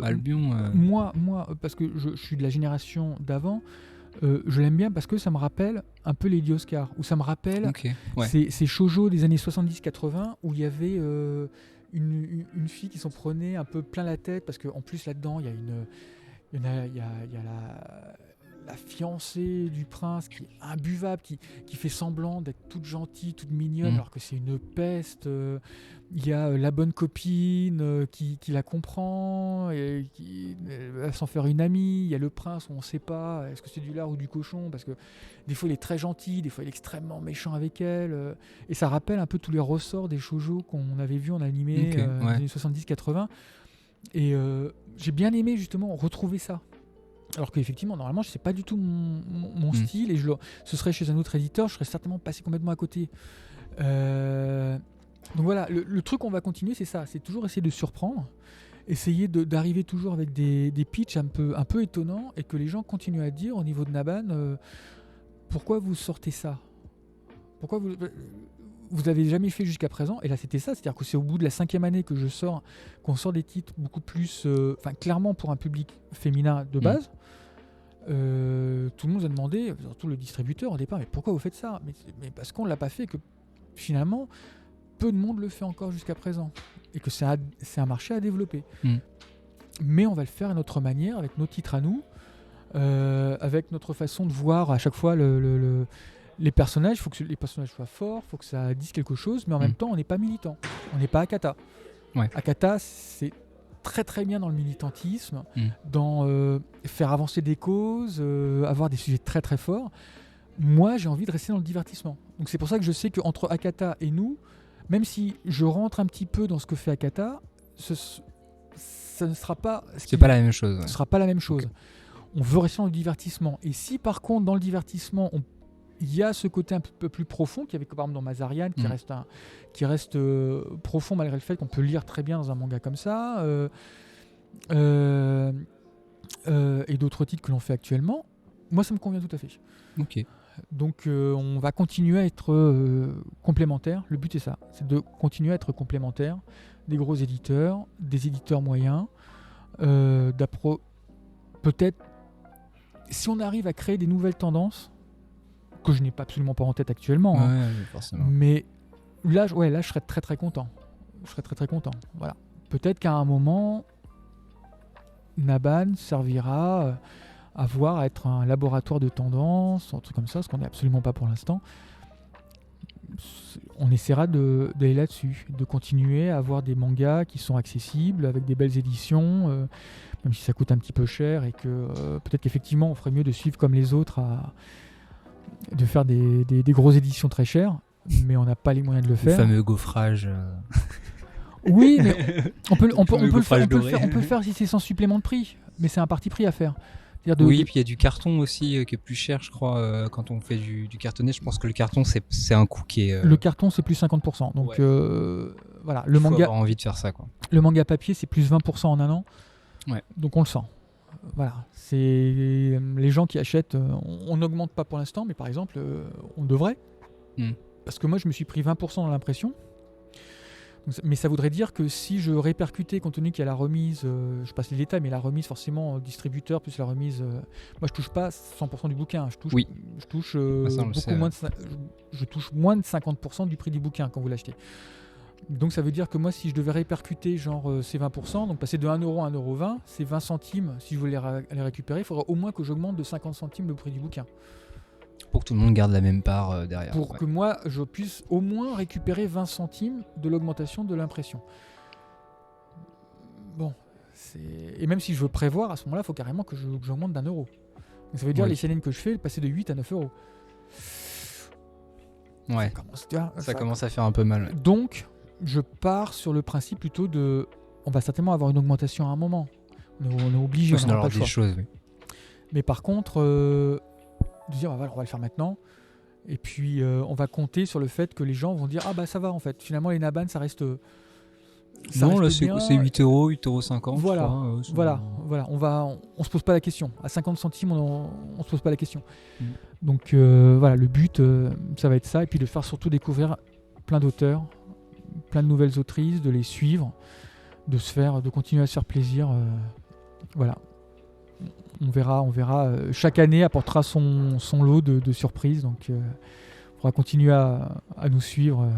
Albion. moi, parce que je suis de la génération d'avant, je l'aime bien parce que ça me rappelle un peu Lady Oscar, ou ça me rappelle Ok. Ouais. ces shoujo des années 70-80 où il y avait une fille qui s'en prenait un peu plein la tête, parce qu'en plus là-dedans, il y a la fiancée du prince qui est imbuvable, qui fait semblant d'être toute gentille, toute mignonne, alors que c'est une peste. Il y a la bonne copine qui la comprend, et qui va s'en faire une amie. Il y a le prince où on ne sait pas, est-ce que c'est du lard ou du cochon, parce que des fois il est très gentil, des fois il est extrêmement méchant avec elle. Et ça rappelle un peu tous les ressorts des shoujo qu'on avait vus en animé dans les années 70-80. Et j'ai bien aimé justement retrouver ça. Alors qu'effectivement, normalement, c'est pas du tout mon style, et ce serait chez un autre éditeur, je serais certainement passé complètement à côté. Donc voilà, le truc qu'on va continuer, c'est ça, c'est toujours essayer de surprendre, essayer d'arriver toujours avec des pitchs un peu étonnants, et que les gens continuent à dire au niveau de Naban, pourquoi vous sortez ça ? Pourquoi vous avez jamais fait jusqu'à présent? Et là c'était ça, c'est-à-dire que c'est au bout de la 5e année que qu'on sort des titres beaucoup plus, clairement pour un public féminin de base. Tout le monde a demandé, surtout le distributeur au départ, mais pourquoi vous faites ça? Mais parce qu'on l'a pas fait, que finalement peu de monde le fait encore jusqu'à présent, et que c'est un marché à développer. Mais on va le faire à notre manière, avec nos titres à nous, avec notre façon de voir à chaque fois les personnages. Il faut que les personnages soient forts, il faut que ça dise quelque chose, mais en même temps on n'est pas militant, on n'est pas Akata. Akata, c'est très très bien dans le militantisme, dans faire avancer des causes, avoir des sujets très très forts. Moi j'ai envie de rester dans le divertissement, donc c'est pour ça que je sais qu'entre Akata et nous, même si je rentre un petit peu dans ce que fait Akata, ça ne sera pas pas la même chose. Ce sera pas la même chose. Okay. On veut rester dans le divertissement, et si par contre dans le divertissement il y a ce côté un peu plus profond qu'il y avait par exemple dans Mazarian, qui reste profond malgré le fait qu'on peut lire très bien dans un manga comme ça, et d'autres titres que l'on fait actuellement, moi ça me convient tout à fait. Ok. Donc on va continuer à être complémentaires. Le but est ça, c'est de continuer à être complémentaires des gros éditeurs, des éditeurs moyens, peut-être si on arrive à créer des nouvelles tendances que je n'ai absolument pas en tête actuellement, forcément. Mais là je serais très très content. Voilà. Peut-être qu'à un moment Naban servira à être un laboratoire de tendances, un truc comme ça, ce qu'on n'est absolument pas pour l'instant. On essaiera d'aller là-dessus, de continuer à avoir des mangas qui sont accessibles, avec des belles éditions, même si ça coûte un petit peu cher, et que peut-être qu'effectivement on ferait mieux de suivre comme les autres, de faire des grosses éditions très chères, mais on n'a pas les moyens de le faire. Le fameux gaufrage. Oui, mais on peut le faire si c'est sans supplément de prix, mais c'est un parti pris à faire. Oui, puis il y a du carton aussi qui est plus cher, je crois, quand on fait du cartonné. Je pense que le carton, c'est un coût qui est... Le carton, c'est plus 50%. Donc voilà, le manga... avoir envie de faire ça, quoi. Le manga papier, c'est plus 20% en un an. Ouais. Donc on le sent. Voilà, c'est les gens qui achètent, on n'augmente pas pour l'instant, mais par exemple, on devrait. Parce que moi, je me suis pris 20% dans l'impression. Mais ça voudrait dire que si je répercutais, compte tenu qu'il y a la remise, je passe les détails, mais la remise forcément distributeur plus la remise, moi je touche pas 100% du bouquin, je touche je touche moins de 50% du prix du bouquin quand vous l'achetez. Donc ça veut dire que moi si je devais répercuter ces 20%, donc passer de 1€ à 1,20€, c'est 20 centimes, si je voulais les récupérer, il faudrait au moins que j'augmente de 50 centimes le prix du bouquin. Pour que tout le monde garde la même part derrière. Pour que moi, je puisse au moins récupérer 20 centimes de l'augmentation de l'impression. Bon, et même si je veux prévoir, à ce moment-là, il faut carrément que j'augmente d'1€. Donc ça veut dire les CNN que je fais, passer de 8 à 9€. Ouais, ça commence à faire un peu mal. Donc, je pars sur le principe plutôt de... On va certainement avoir une augmentation à un moment. On est obligé, on n'aura pas le choix. Choses, oui. Mais par contre... de dire on va le faire maintenant, et puis on va compter sur le fait que les gens vont dire ah bah ça va en fait, finalement les Naban ça reste Ça Non, là, reste bien. c'est 8 euros, 8,50 €. Voilà, je crois, voilà, on se pose pas la question. À 50 centimes, on se pose pas la question. Mm. Donc voilà, le but, ça va être ça, et puis de faire surtout découvrir plein d'auteurs, plein de nouvelles autrices, de les suivre, de continuer à se faire plaisir. Voilà. On verra. Chaque année apportera son lot de surprises, donc il faudra continuer à nous suivre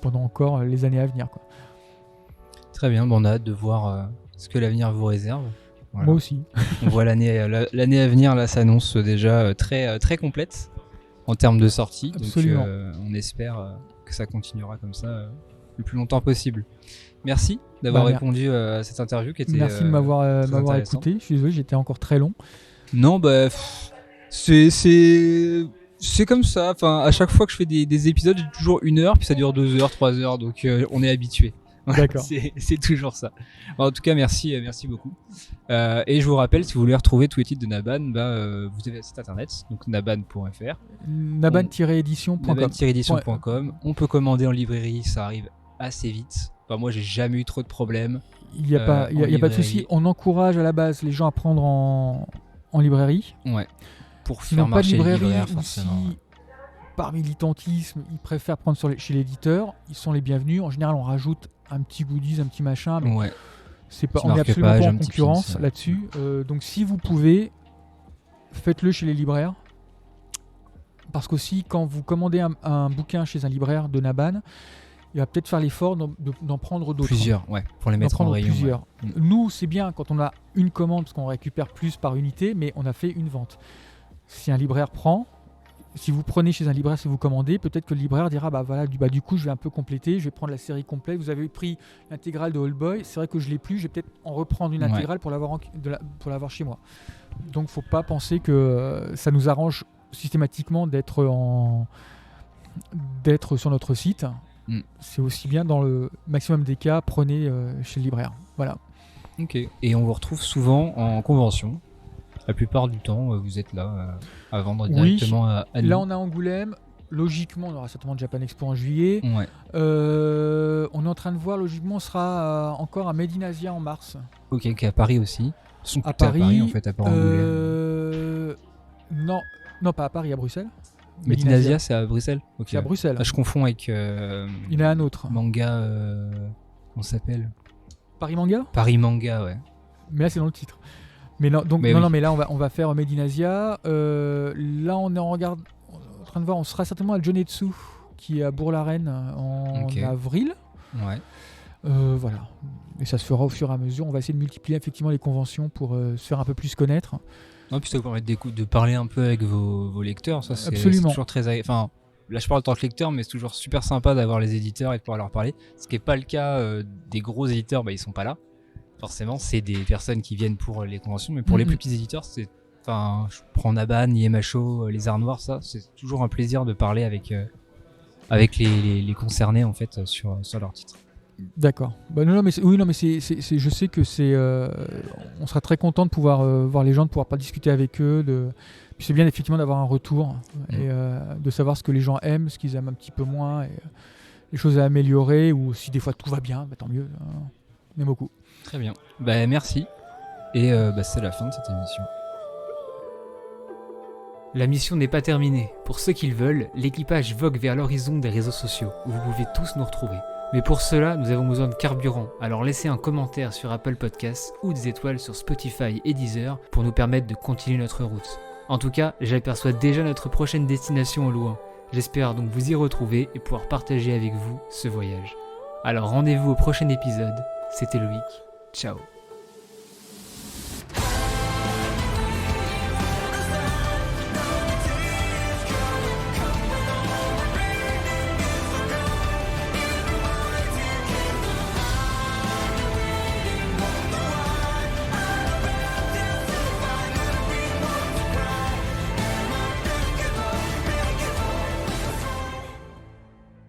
pendant encore les années à venir, quoi. Très bien, on a hâte de voir ce que l'avenir vous réserve. Voilà. Moi aussi. On voit l'année à venir, là, s'annonce déjà très complète en termes de sortie. Absolument. Donc on espère que ça continuera comme ça le plus longtemps possible. Merci d'avoir répondu à cette interview qui était Merci de m'avoir intéressante. écouté. Je suis désolé, j'étais encore très long. Non, c'est comme ça. Enfin, à chaque fois que je fais des épisodes, j'ai toujours 1 heure, puis ça dure 2 heures, 3 heures, donc on est habitué. D'accord. c'est toujours ça. En tout cas, merci beaucoup. Et je vous rappelle, si vous voulez retrouver tous les titres de Naban, vous avez le site internet, donc naban.fr. Naban-édition.com. Naban-édition.com. On peut commander en librairie, ça arrive assez vite. Enfin, moi, j'ai jamais eu trop de problèmes. Il n'y a pas de souci. On encourage à la base les gens à prendre en librairie. Ouais. Pour S'ils faire n'ont pas de marcher les librairie, libraires, ou forcément. si par militantisme, ils préfèrent prendre chez l'éditeur, ils sont les bienvenus. En général, on rajoute un petit goodies, un petit machin, mais Ouais. on n'est absolument pas en un petit concurrence pins, ouais. là-dessus. Donc si vous pouvez, faites-le chez les libraires. Parce qu'aussi, quand vous commandez un bouquin chez un libraire de Naban, il va peut-être faire l'effort d'en prendre d'autres. Plusieurs, ouais, pour les mettre en rayon. Plusieurs. Ouais. Nous, c'est bien quand on a une commande, parce qu'on récupère plus par unité, mais on a fait une vente. Si un libraire prend, si vous prenez chez un libraire, si vous commandez, peut-être que le libraire dira du coup je vais un peu compléter, je vais prendre la série complète. Vous avez pris l'intégrale de Old Boy, c'est vrai que je l'ai plus, je vais peut-être en reprendre une intégrale pour l'avoir chez moi. Donc faut pas penser que ça nous arrange systématiquement d'être sur notre site. C'est aussi bien, dans le maximum des cas, prenez chez le libraire. Voilà. Ok. Et on vous retrouve souvent en convention. La plupart du temps, vous êtes là à vendre directement à nous. Là, on a Angoulême. Logiquement, on aura certainement Japan Expo en juillet. Ouais. On est en train de voir, logiquement, on sera encore à Made in Asia en mars. Ok, à Paris aussi. À Paris, en fait, à part Angoulême. Non, pas à Paris, à Bruxelles. Made in Asia, c'est à Bruxelles. Okay. C'est à Bruxelles. Ah, je confonds avec. Il y en a un autre. Manga. Comment ça s'appelle ? Paris Manga ? Paris Manga, ouais. Mais là, c'est dans le titre. Mais non, donc, mais non, mais là, on va faire Made in Asia. Là, on est en train de voir, on sera certainement à Jonetsu, qui est à Bourg-la-Reine en avril. Ouais. Voilà. Et ça se fera au fur et à mesure. On va essayer de multiplier effectivement les conventions pour se faire un peu plus connaître. Non, puis ça vous permet de parler un peu avec vos lecteurs. Ça, c'est toujours très. Enfin, là, je parle en tant que lecteur, mais c'est toujours super sympa d'avoir les éditeurs et de pouvoir leur parler. Ce qui n'est pas le cas des gros éditeurs, ils sont pas là. Forcément, c'est des personnes qui viennent pour les conventions, mais pour les plus petits éditeurs, je prends Naban, IMHO, Les Arts Noirs, ça, c'est toujours un plaisir de parler avec les concernés en fait sur leur titre. D'accord. Je sais que c'est. On sera très content de pouvoir voir les gens, de pouvoir pas discuter avec eux. Puis c'est bien effectivement d'avoir un retour et de savoir ce que les gens aiment, ce qu'ils aiment un petit peu moins, et les choses à améliorer, ou si des fois tout va bien, tant mieux. On aime beaucoup. Très bien. Merci. Et c'est la fin de cette émission. La mission n'est pas terminée. Pour ceux qui le veulent, l'équipage vogue vers l'horizon des réseaux sociaux, où vous pouvez tous nous retrouver. Mais pour cela, nous avons besoin de carburant, alors laissez un commentaire sur Apple Podcasts ou des étoiles sur Spotify et Deezer pour nous permettre de continuer notre route. En tout cas, j'aperçois déjà notre prochaine destination au loin. J'espère donc vous y retrouver et pouvoir partager avec vous ce voyage. Alors rendez-vous au prochain épisode. C'était Loïc. Ciao.